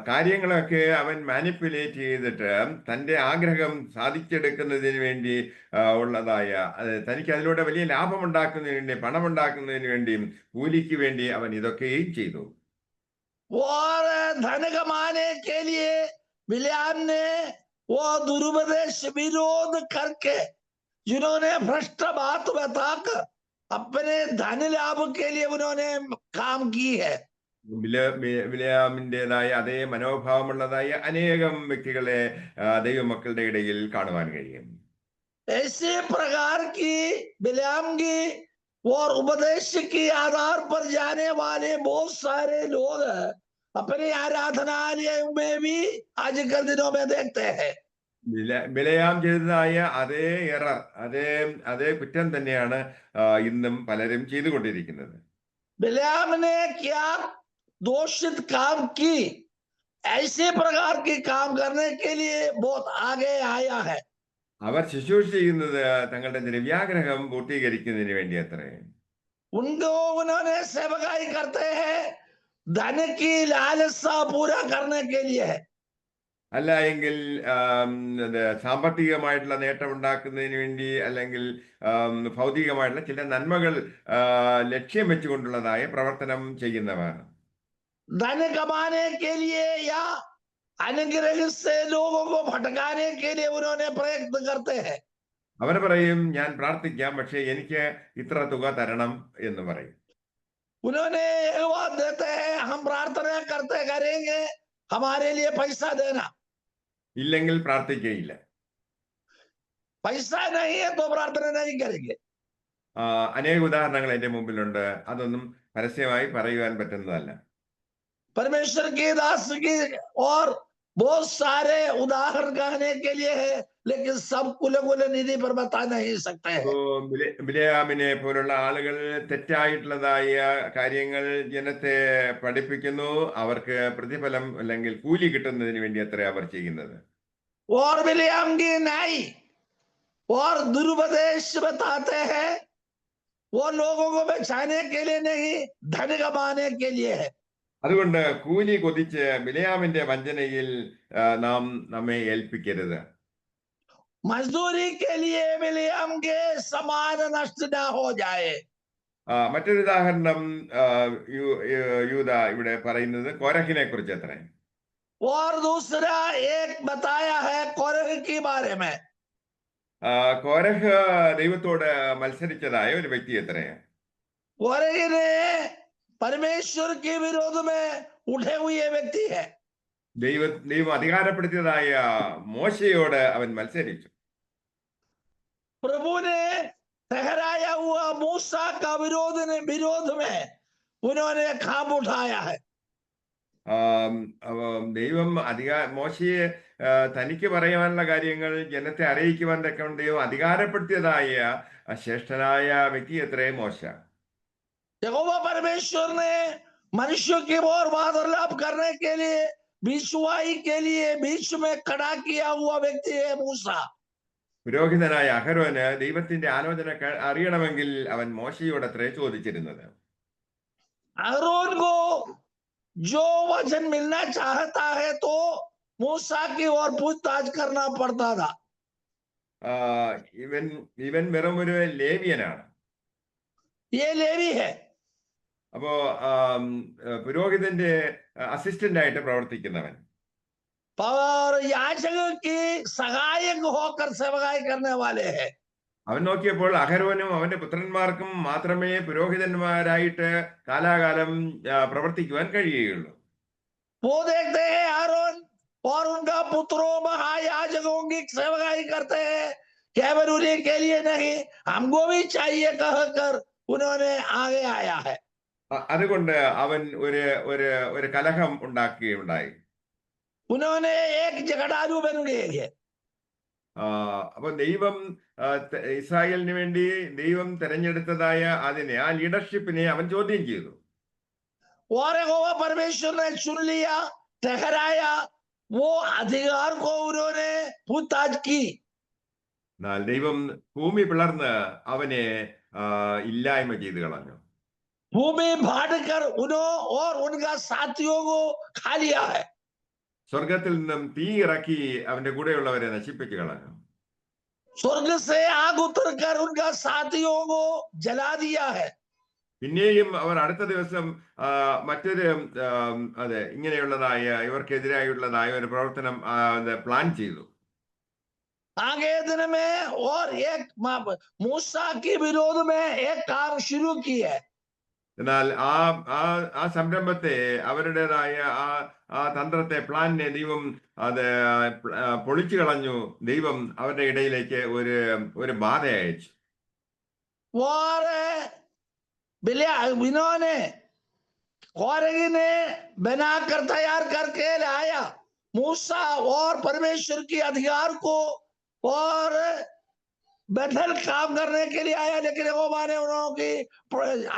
കാര്യങ്ങളൊക്കെ അവൻ മാനിപ്പുലേറ്റ് ചെയ്തിട്ട് തന്റെ ആഗ്രഹം സാധിച്ചെടുക്കുന്നതിന് വേണ്ടി ഉള്ളതായ തനിക്ക് അതിലൂടെ വലിയ ലാഭമുണ്ടാക്കുന്നതിന് വേണ്ടി പണമുണ്ടാക്കുന്നതിന് വേണ്ടിയും കൂലിക്ക് വേണ്ടി അവൻ ഇതൊക്കെയും ചെയ്തു. और धन कमाने के लिए बिलाम ने वो दुरुपदेश विरोध करके, जिन्होंने भ्रष्ट बात बताकर अपने धन लाभ के लिए उन्होंने काम की है। ബിലെയാമിന്റേതായ അതേ മനോഭാവമുള്ളതായ അനേകം വ്യക്തികളെ ദൈവമക്കളുടെ ഇടയിൽ കാണുവാൻ കഴിയും. ऐसे प्रकार की बिलाम की और उपदेश के आधार पर जाने वाले बहुत सारे लोग अपने आराधनालयों में भी आजकल दिनों में देखते हैं। ബിലെയാം ചെയ്തതായ അതേ എറർ, അതേ കുറ്റം തന്നെയാണ് ഇന്നും പലരും ചെയ്തുകൊണ്ടിരിക്കുന്നത്. बिलाम ने क्या दोषित काम की, ऐसे प्रकार के काम करने के लिए बहुत आगे आया है। അവർ ശുശ്രൂഷ ചെയ്യുന്നത് തങ്ങളുടെ ദ്രവ്യാഗ്രഹം പൂർത്തീകരിക്കുന്നതിന് വേണ്ടി അത്രേ. उनको उन्होंने सेवकाई करते हैं धन की लालसा पूरा करने के लिए है। അല്ല എങ്കിൽ സാമ്പത്തികമായിട്ടുള്ള നേട്ടം ഉണ്ടാക്കുന്നതിന് വേണ്ടി, അല്ലെങ്കിൽ ഭൗതികമായിട്ടുള്ള ചില നന്മകൾ ലക്ഷ്യം വെച്ചുകൊണ്ടുള്ളതായ പ്രവർത്തനം ചെയ്യുന്നവർ. धन कमाने के लिए या अनुग्रह से लोगों को भटकाने के लिए उन्होंने प्रयत्न करते हैं। അവർ പറയും, ഞാൻ പ്രാർത്ഥിക്കാം, പക്ഷെ എനിക്ക് ഇത്ര തുക തരണം എന്ന് പറയും. उन्होंने ये बात देते हैं, हम प्रार्थना करते करेंगे, हमारे लिए पैसा देना। ഇല്ലെങ്കിൽ പ്രാർത്ഥിക്കുകയില്ല. पैसा नहीं है तो प्रार्थना नहीं करेंगे। അനേക ഉദാഹരണങ്ങൾ എന്റെ മുമ്പിലുണ്ട്. അതൊന്നും പരസ്യമായി പറയുവാൻ പറ്റുന്നതല്ല. परमेश्वर के दास की और बहुत सारे उदाहरण कहने के लिए है, लेकिन सब कुल निधि पर बता नहीं सकते हैं। ബിലെയാമിനെ പോലുള്ള ആളുകൾ തെറ്റായിട്ടുള്ളതായ കാര്യങ്ങൾ ജനത്തെ പഠിപ്പിക്കുന്നു. അവർക്ക് പ്രതിഫലം അല്ലെങ്കിൽ കൂലി കിട്ടുന്നതിന് വേണ്ടി അത്ര അവർ ചെയ്യുന്നത്. और बिलियाम की नाई और दुरुपदेश बताते हैं, वो लोगों को बचाने के लिए नहीं, धन कमाने के लिए है। അതുകൊണ്ട് കൂലി കൊതിച്ച് ബിലെയാമിന്റെ വഞ്ചനയിൽ നമ്മെ ഏൽപ്പിക്കരുത്. मजदूरी के लिए बिलियाम के समान नष्ट ना हो जाए। മറ്റൊരു ഉദാഹരണം യൂദ ഇവിടെ പറയുന്നത് കോരഹിനെ കുറിച്ച് അത്രേ. और दूसरा एक बताया है कोरह के बारे में। കോരഹ് ദൈവത്തോട് മത്സരിച്ചതായ ഒരു വ്യക്തി അത്രേ. कोरह ने परमेश्वर के विरोध में उठे हुए व्यक्ति है। ദൈവം അധികാരപ്പെടുത്തിയതായ മോശയോട് അവൻ മത്സരിച്ചു. प्रभु ने ठहराया हुआ मूसा का विरोध में उन्होंने खाम उठाया है। ദൈവം മോശയെ തനിക്ക് പറയാനുള്ള കാര്യങ്ങൾ ജനത്തെ അറിയിക്കുവാൻ തക്ക ദൈവം അധികാരപ്പെടുത്തിയതായ ശ്രേഷ്ഠനായ വ്യക്തി എത്രേ മോശ. यहोवा परमेश्वर ने मनुष्य की ओर वार्तालाप करने के लिए बीचवाई के लिए बीच में खड़ा किया हुआ व्यक्ति है मूसा। പുരോഹിതനായ അഹരോന് ദൈവത്തിന്റെ ആലോചന അറിയണമെങ്കിൽ അവൻ മോശയോട് അത്രേ ചോദിച്ചിരുന്നത്. अहरोन को जो वचन मिलना चाहता है तो मूसा की ओर पूछताछ करना पड़ता था। ഇവൻ വെറും ഒരു ലേവ്യനാണ്. ये लेवी है। അപ്പോ പുരോഹിതന്റെ അസിസ്റ്റന്റ് ആയിട്ട് പ്രവർത്തിക്കുന്നവൻ. और याजक की सहायक होकर सेवकाई करने वाले हैं। അവൻ നോക്കിയപ്പോൾ അഹരോനും അവന്റെ പുത്രന്മാർക്കും മാത്രമേ പുരോഹിതന്മാരായിട്ട് കാലാകാലം പ്രവർത്തിക്കുവാൻ കഴിയുകയുള്ളൂ. वो देखते हैं आरोन और उनका पुत्रों महायाजकों की सेवकाई करते हैं, केवल उन्हीं के लिए नहीं, हमको भी चाहिए कहकर उन्होंने आगे आया है। അതുകൊണ്ട് അവൻ ഒരു കലഹം ഉണ്ടാക്കുകയുണ്ടായി. उन्होंने एक झगड़ालू बन गए। അപ്പൊ ദൈവം ഇസ്രായേലിന് വേണ്ടി ദൈവം തെരഞ്ഞെടുത്തതായ ആ ലീഡർഷിപ്പിനെ അവൻ ചോദ്യം ചെയ്തു. और यहोवा परमेश्वर ने चुन लिया, ठहराया वो अधिकार को उन्होंने पूछताछ की। എന്നാൽ ദൈവം ഭൂമി പിളർന്ന് അവനെ ഇല്ലായ്മ ചെയ്തു കളഞ്ഞു. भूमि फाड़कर उन्हों और उनका साथियों को खा लिया है। സ്വർഗത്തിൽ നിന്നും തീ ഇറക്കി അവന്റെ കൂടെയുള്ളവരെ നശിപ്പിച്ചു കളഞ്ഞു. स्वर्ग से आग उतरकर उनका साथियों को जला दिया है। പിന്നെയും അവർ അടുത്ത ദിവസം മറ്റൊരു അതെ ഇങ്ങനെയുള്ളതായ ഇവർക്കെതിരായുള്ളതായ ഒരു പ്രവർത്തനം പ്ലാൻ ചെയ്തു. आगे दिन में और एक मूसा के विरोध में एक काम शुरू की है। എന്നാൽ ആ സംരംഭത്തെ അവരുടേതായ ആ തന്ത്രത്തെ പ്ലാനിനെ ദൈവം അത് പൊളിച്ചു കളഞ്ഞു. ദൈവം അവരുടെ ഇടയിലേക്ക് ഒരു ബാധ അയച്ചു. और इन्होंने कोरही ने बनाकर तैयार करके लाया मूसा और परमेश्वर के अधिकार को और बदल काम करने के लिए आया, लेकिन यहोवा ने उन्होंने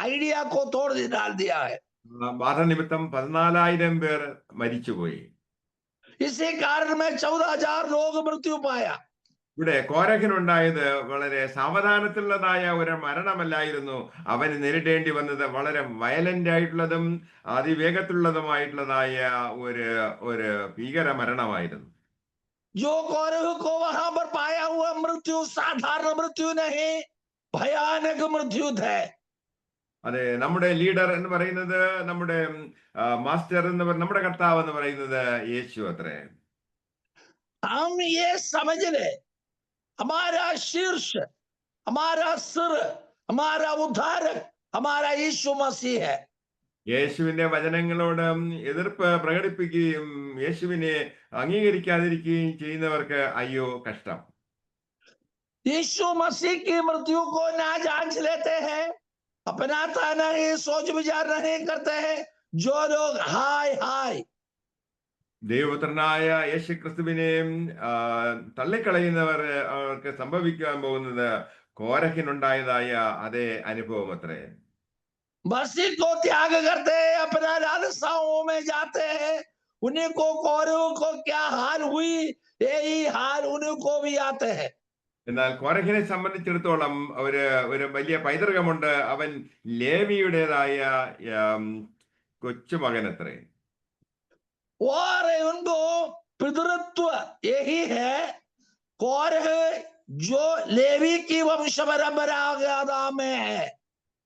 आइडिया को तोड़ डाल दिया है। ബാധ നിമിത്തം 14,000 പേർ മരിച്ചുപോയി. इसी कारण में 14,000 लोग मृत्यु पाया। ഇവിടെ കോരഹിനുണ്ടായത് വളരെ സാവധാനത്തിലുള്ളതായ ഒരു മരണമല്ലായിരുന്നു. അവന് നേരിടേണ്ടി വന്നത് വളരെ വയലന്റ് ആയിട്ടുള്ളതും അതിവേഗത്തിലുള്ളതുമായിട്ടുള്ളതായ ഒരു ഭീകര മരണമായിരുന്നു. जो कोरह को वहां पर पाया हुआ मृत्यु साधारण मृत्यु नहीं, भयानक मृत्यु है। അതെ, നമ്മുടെ ലീഡർ എന്ന് പറയുന്നത്, നമ്മുടെ മാസ്റ്റർ എന്ന് നമ്മുടെ കർത്താവ് എന്ന് പറയുന്നത് യേശു അത്രേ. हम ये समझ ले, हमारा शीर्ष, हमारा सिर, हमारा उद्धारक हमारा यीशु मसीह है। യേശുവിന്റെ വചനങ്ങളോട് എതിർപ്പ് പ്രകടിപ്പിക്കുകയും യേശുവിനെ അംഗീകരിക്കാതിരിക്കുകയും ചെയ്യുന്നവർക്ക് അയ്യോ കഷ്ടം. यीशु मसीह की मृत्यु को ना जांच लेते हैं, अपनाता नहीं, सोच विचार नहीं करते हैं जो लोग हाय हाय ദൈവപുത്രനായ യേശു ക്രിസ്തുവിനെ തള്ളിക്കളയുന്നവർ അവർക്ക് സംഭവിക്കാൻ പോകുന്നത് കോരഹിനുണ്ടായതായ അതേ അനുഭവം അത്രേ. मसीह को त्याग करते हैं, अपना लालसाओं में जाते हैं, उन्हीं को कोरह को क्या हाल हुई यही हाल उन्हीं को भी आते हैं। എന്നാൽ കോരഹിനെ സംബന്ധിച്ചിടത്തോളം ഒരു വലിയ പൈതൃകമുണ്ട്. അവൻ ലേവിയുടേതായ കൊച്ചുമകൻ അത്രേ. और उनको पितृत्व यही है, कोरह जो लेवी की वंश परंपरा में है,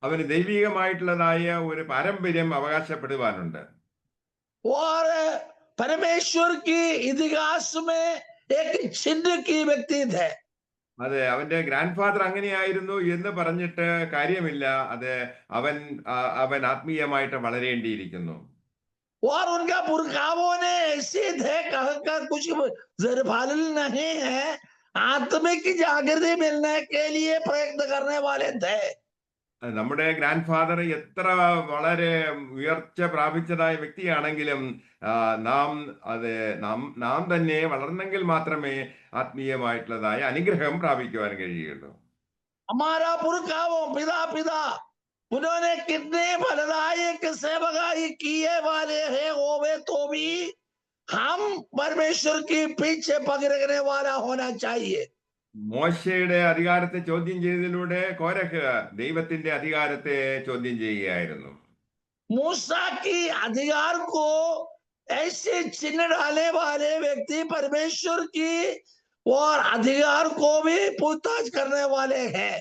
അവന് ദൈവികമായിട്ടുള്ളതായ ഒരു പാരമ്പര്യം അവകാശപ്പെടുവാനുണ്ട്. और परमेश्वर की इतिहास में एक चिन्ह की व्यक्ति थे। അതെ, അവന്റെ ഗ്രാൻഡ് ഫാദർ അങ്ങനെയായിരുന്നു എന്ന് പറഞ്ഞിട്ട് കാര്യമില്ല. അത് അവൻ ആത്മീയമായിട്ട് വളരേണ്ടിയിരിക്കുന്നു. और उनका पुरखाओं ने ऐसे थे कहकर कुछ जरफालिल नहीं है, आत्मिक जागृति मिलने के लिए प्रयत्न करने वाले थे। നമ്മുടെ ഗ്രാൻഡ് ഫാദർ എത്ര വളരെ ഉയർച്ച പ്രാപിച്ചതായ വ്യക്തിയാണെങ്കിലും നാം തന്നെ വളർന്നെങ്കിൽ മാത്രമേ ആത്മീയമായിട്ടുള്ളതായ അനുഗ്രഹം പ്രാപിക്കുവാൻ കഴിയുള്ളൂ. हमारा पुरखाओं पिता उन्होंने कितने फलदायक सेवकाई किए वाले हैं, होवे तो भी हम परमेश्वर के पीछे पकड़ने वाला होना चाहिए। മോശയുടെ അധികാരത്തെ ചോദ്യം ചെയ്തതിലൂടെ കോരഹ് ദൈവത്തിന്റെ അധികാരത്തെ ചോദ്യം ചെയ്യുകയായിരുന്നു. मूसा की अधिकार को ऐसे चिन्ह डालने वाले व्यक्ति परमेश्वर की और अधिकार को भी पूछताछ करने वाले हैं।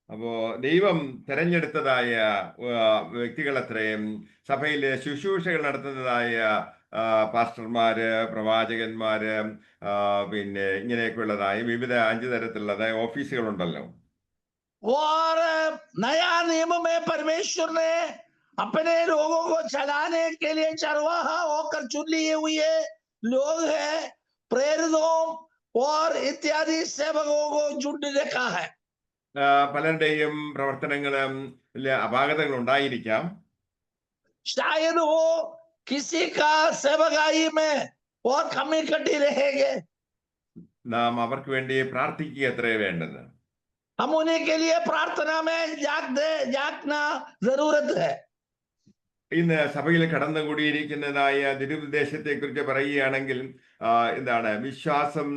അപ്പോ ദൈവം തെരഞ്ഞെടുത്തതായ വ്യക്തികളത്രയും സഭയിലെ ശുശ്രൂഷകൾ നടത്തുന്നതായ പാസ്റ്റർമാര്, പ്രവാചകന്മാര്, പിന്നെ ഇങ്ങനെയൊക്കെയുള്ളതായ വിവിധ 5 തരത്തിലുള്ളതായ ഓഫീസുകളുണ്ടല്ലോ. और नया नियम में परमेश्वर ने अपने लोगों को चलाने के लिए चरवाहा होकर चुन लिए हुए लोग हैं, प्रेरितों और इत्यादि सेवकों को चुन रखा है। പലരുടെയും പ്രവർത്തനങ്ങളും അപാകതകൾ ഉണ്ടായിരിക്കാം. शायद वो किसी का सेवकाई में और कमी कटी रहेंगे, നാം അവർക്ക് വേണ്ടി പ്രാർത്ഥിക്കുക അത്രേ വേണ്ടത്. हम उन्हीं के लिए प्रार्थना में जागना जरूरत है। ഇന്ന് സഭയിൽ കടന്നുകൂടിയിരിക്കുന്നതായ ദുരുപദേശത്തെക്കുറിച്ച് പറയുകയാണെങ്കിൽ എന്താണ് വിശ്വാസം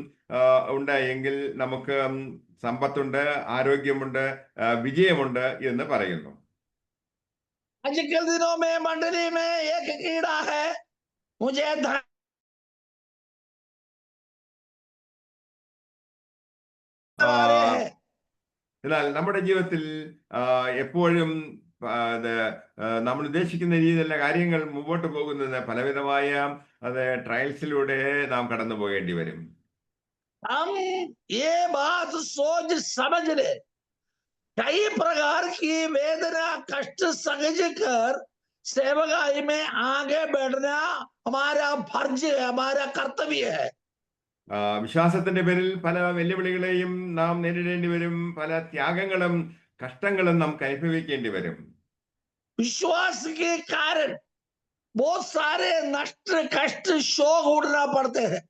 ഉണ്ടായെങ്കിൽ നമുക്ക് സമ്പത്തുണ്ട്, ആരോഗ്യമുണ്ട്, വിജയമുണ്ട് എന്ന് പറയുന്നു. आजकल दिनों में मंडली में एक कीड़ा है, मुझे धन वाले ആ, हैं। എന്നാൽ നമ്മുടെ ജീവിതത്തിൽ എപ്പോഴും അത് നമ്മൾ ഉദ്ദേശിക്കുന്ന രീതിയിലുള്ള കാര്യങ്ങൾ മുമ്പോട്ട് പോകുന്നത് പലവിധമായ അത് ട്രയൽസിലൂടെ നാം കടന്നു പോകേണ്ടി വരും. हम ये बात सोच समझ ले, कई प्रकार की वेदना कष्ट सहज कर सेवकाई में आगे बढ़ना हमारा फर्ज है, हमारा कर्तव्य है। വിശ്വാസത്തിന്റെ പേരിൽ പല വെല്ലുവിളികളെയും നാം നേരിടേണ്ടി വരും, പല ത്യാഗങ്ങളും കഷ്ടങ്ങളും നമുക്ക് അനുഭവിക്കേണ്ടി വരും. विश्वास के कारण बहुत सारे नष्ट कष्ट शोक उड़ना पड़ते हैं।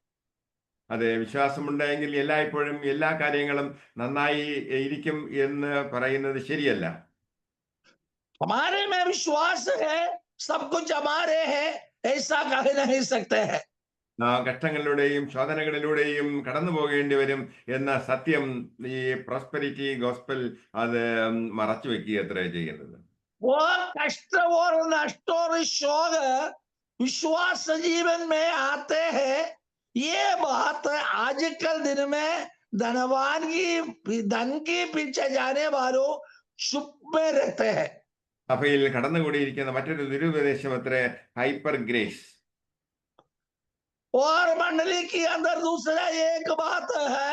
അതെ, വിശ്വാസമുണ്ടെങ്കിൽ എല്ലായ്പ്പോഴും എല്ലാ കാര്യങ്ങളും നന്നായി ഇരിക്കും എന്ന് പറയുന്നത് ശരിയല്ല. हमारे में विश्वास है, सब कुछ हमारे है, ऐसा कह नहीं सकते हैं। കഷ്ടങ്ങളിലൂടെയും ശോധനകളിലൂടെയും കടന്നു പോകേണ്ടി വരും എന്ന സത്യം ഈ പ്രോസ്പെരിറ്റി ഗോസ്പൽ അത് മറച്ചു വെക്കുക അത്ര ചെയ്യുന്നത്. वो कष्ट और नष्ट और शोक विश्वास जीवन में आते हैं, ये बात आजकल दिन में धन की पीछे जाने वालों चुप में रहते हैं। സഭയിൽ കടന്നുകൂടിയിരിക്കുന്ന മറ്റൊരു ദുരുപദേശം അത്ര ഹൈപ്പർ ഗ്രേസ്. और मंडली के अंदर दूसरा एक बात है,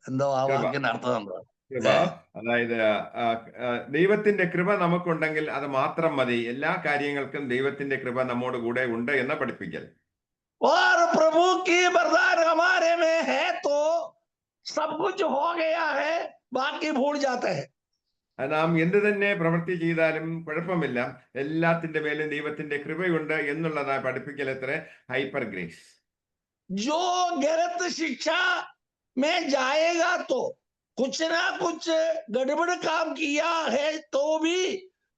എന്തോ ആ വാക്കിന്റെ അർത്ഥം എന്തോ? കൃപ, അതായത് ദൈവത്തിന്റെ കൃപ നമുക്കുണ്ടെങ്കിൽ അത് മാത്രം മതി, എല്ലാ കാര്യങ്ങൾക്കും ദൈവത്തിന്റെ കൃപ നമ്മോട് കൂടെ ഉണ്ട് എന്ന് പഠിപ്പിക്കൽ. और प्रभु की वरदान हमारे में है तो सब कुछ हो गया है, बाकी भूल जाते हैं। നാം എന്ത് തന്നെ പ്രവൃത്തി ചെയ്താലും കുഴപ്പമില്ല, എല്ലാത്തിന്റെ മേലും ദൈവത്തിന്റെ കൃപയുണ്ട് എന്നുള്ളതാ പഠിപ്പിക്കൽ എത്ര ഹൈപ്പർ ഗ്രേസ്. जो गलत शिक्षा में जाएगा तो कुछ ना कुछ गड़बड़ काम किया है तो भी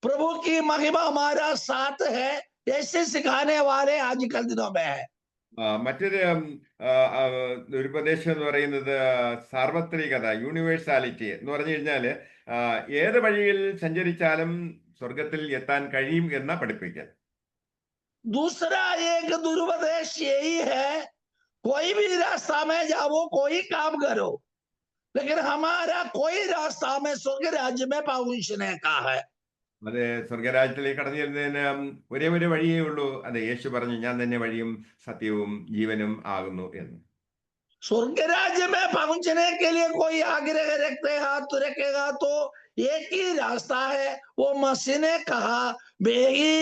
प्रभु की महिमा हमारा साथ है, ऐसे सिखाने वाले आजकल दिनों में है। മറ്റൊരു ദുരുപദേശം എന്ന് പറയുന്നത് സാർവത്രികത, യൂണിവേഴ്സാലിറ്റി എന്ന് പറഞ്ഞു കഴിഞ്ഞാല് ഏത് വഴിയിൽ സഞ്ചരിച്ചാലും സ്വർഗത്തിൽ എത്താൻ കഴിയും എന്ന പഠിപ്പിക്കൽ. दूसरा एक दुरुपदेश यही है, कोई भी रास्ता में जाओ, कोई काम करो, लेकिन हमारा कोई रास्ता में स्वर्ग राज्य में पहुंचने का है। അത് സ്വർഗരാജ്യത്തിലേക്ക് കടന്നു ചെല്ലുന്നതിന് ഒരേ ഒരു വഴിയേ ഉള്ളൂ. അത് യേശു പറഞ്ഞു, ഞാൻ തന്നെ വഴിയും സത്യവും ജീവനും ആകുന്നു എന്ന്. स्वर्ग राज्य में पहुंचने के लिए कोई आग्रह रखेगा तो एक ही रास्ता है, वो मसीह ने कहा, बेही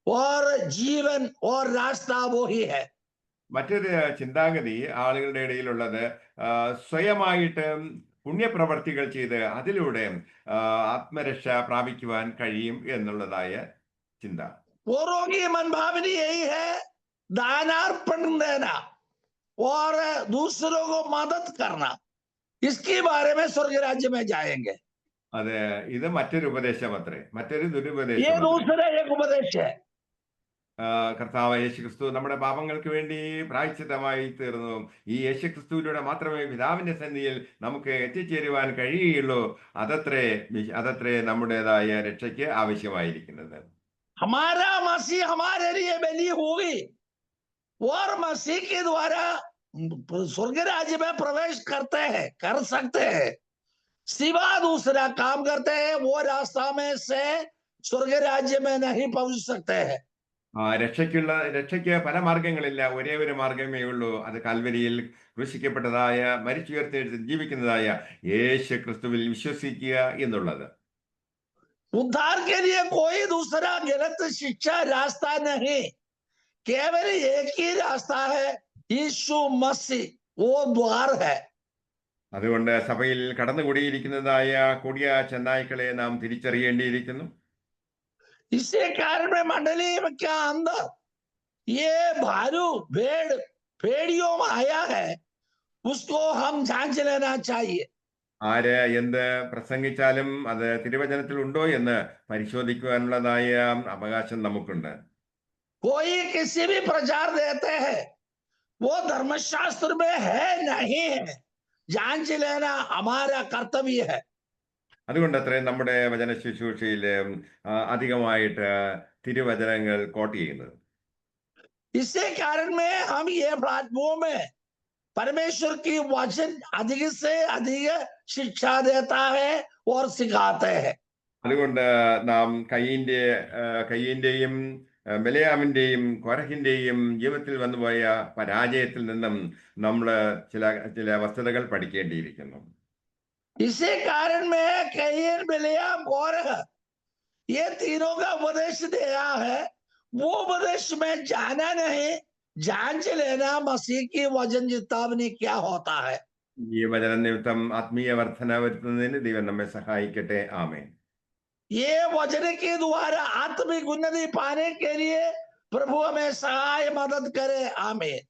और जीवन और रास्ता वो ही है। മറ്റൊരു ചിന്താഗതി ആളുകളുടെ ഇടയിലുള്ളത് സ്വയമായിട്ട് പുണ്യപ്രവർത്തികൾ ചെയ്ത് അതിലൂടെ ആത്മരക്ഷ പ്രാപിക്കുവാൻ കഴിയും എന്നുള്ളതായ ചിന്ത. औरों की मनभावनी यही है, दानार्पण देना और दूसरों को मदद करना, इसके बारे में स्वर्ग राज्य में जाएंगे। അത് ഇത് മറ്റൊരു ഉപദേശം അത്രേ, മറ്റൊരു ये ദുരുപദേശം. दूसरा एक उपदेश है। കർത്താവ് യേശുക്രിസ്തു നമ്മുടെ പാപങ്ങൾക്ക് വേണ്ടി പ്രായശ്ചിത്തമായി തീർന്നു. ഈ യേശുക്രിസ്തുവിലൂടെ മാത്രമേ പിതാവിന്റെ സന്നിധിയിൽ നമുക്ക് എത്തിച്ചേരുവാൻ കഴിയുകയുള്ളൂ. അതത്രേ നമ്മുടേതായ രക്ഷയ്ക്ക് ആവശ്യമായിരിക്കുന്നത്. हमारा मसीह हमारे लिए बलि होगी और मसीह के द्वारा स्वर्ग राज्य में प्रवेश करते हैं, कर सकते हैं। सिवा दूसरा काम करते हैं, वो रास्ता में से स्वर्ग राज्य में नहीं पहुंच सकते हैं। രക്ഷയ്ക്ക് പല മാർഗങ്ങളില്ല, ഒരേ ഒരു മാർഗമേ ഉള്ളൂ. അത് കാൽവരിയിൽ ക്രൂശിക്കപ്പെട്ടതായ മരിച്ചുയർത്തെഴുത്ത് ജീവിക്കുന്നതായ യേശു ക്രിസ്തുവിൽ വിശ്വസിക്കുക എന്നുള്ളത്. उद्धार के लिए कोई दूसरा गलत शिक्षा रास्ता नहीं, केवल एक ही रास्ता है, यीशु मसीह वो द्वार है। അതുകൊണ്ട് സഭയിൽ കടന്നുകൂടിയിരിക്കുന്നതായ കൊടിയ ചെന്നായ്ക്കളെ നാം തിരിച്ചറിയേണ്ടിയിരിക്കുന്നു. इसी कारण में मंडली के अंदर ये भालू भेड़ियों में आया है, उसको हम जांच लेना चाहिए। ആര് എന്ത് പ്രസംഗിച്ചാലും അത് തിരുവചനത്തിൽ ഉണ്ടോ എന്ന് പരിശോധിക്കുവാനുള്ളതായ അവകാശം നമുക്കുണ്ട്. कोई किसी भी प्रचार देते हैं, वो धर्मशास्त्र में है नहीं है, जांच लेना हमारा कर्तव्य है. അതുകൊണ്ട് അത്രയും നമ്മുടെ വചന ശുശ്രൂഷയിൽ അധികമായിട്ട് തിരുവചനങ്ങൾ കോട്ട് ചെയ്യുന്നത്. इसी कारण में हम ये प्लेटफॉर्म में परमेश्वर की वचन अधिक से अधिक शिक्षा देता है और सिखाते हैं. അതുകൊണ്ട് നാം കയ്യിന്റെയും ബെലയാമിന്റെയും കോരഹിന്റെയും ജീവിതത്തിൽ വന്നുപോയ പരാജയത്തിൽ നിന്നും നമ്മൾ ചില ചില വസ്തുതകൾ പഠിക്കേണ്ടിയിരിക്കുന്നു. इसी कारण में कयीन बिलियाम कोरह ये तीनों का उपदेश दिया है, वो उपदेश में जाना नहीं, जांच लेना मसीह की वचन चेतावनी क्या होता है. ഈ വചന നിമിത്തം ആത്മീയ വർധന വരുത്തുന്നതിന് ദൈവം നമ്മെ സഹായിക്കട്ടെ. ആമേൻ. ये वचन के द्वारा आत्मिक उन्नति पाने के लिए प्रभु हमें सहाय मदद करे. आमीन.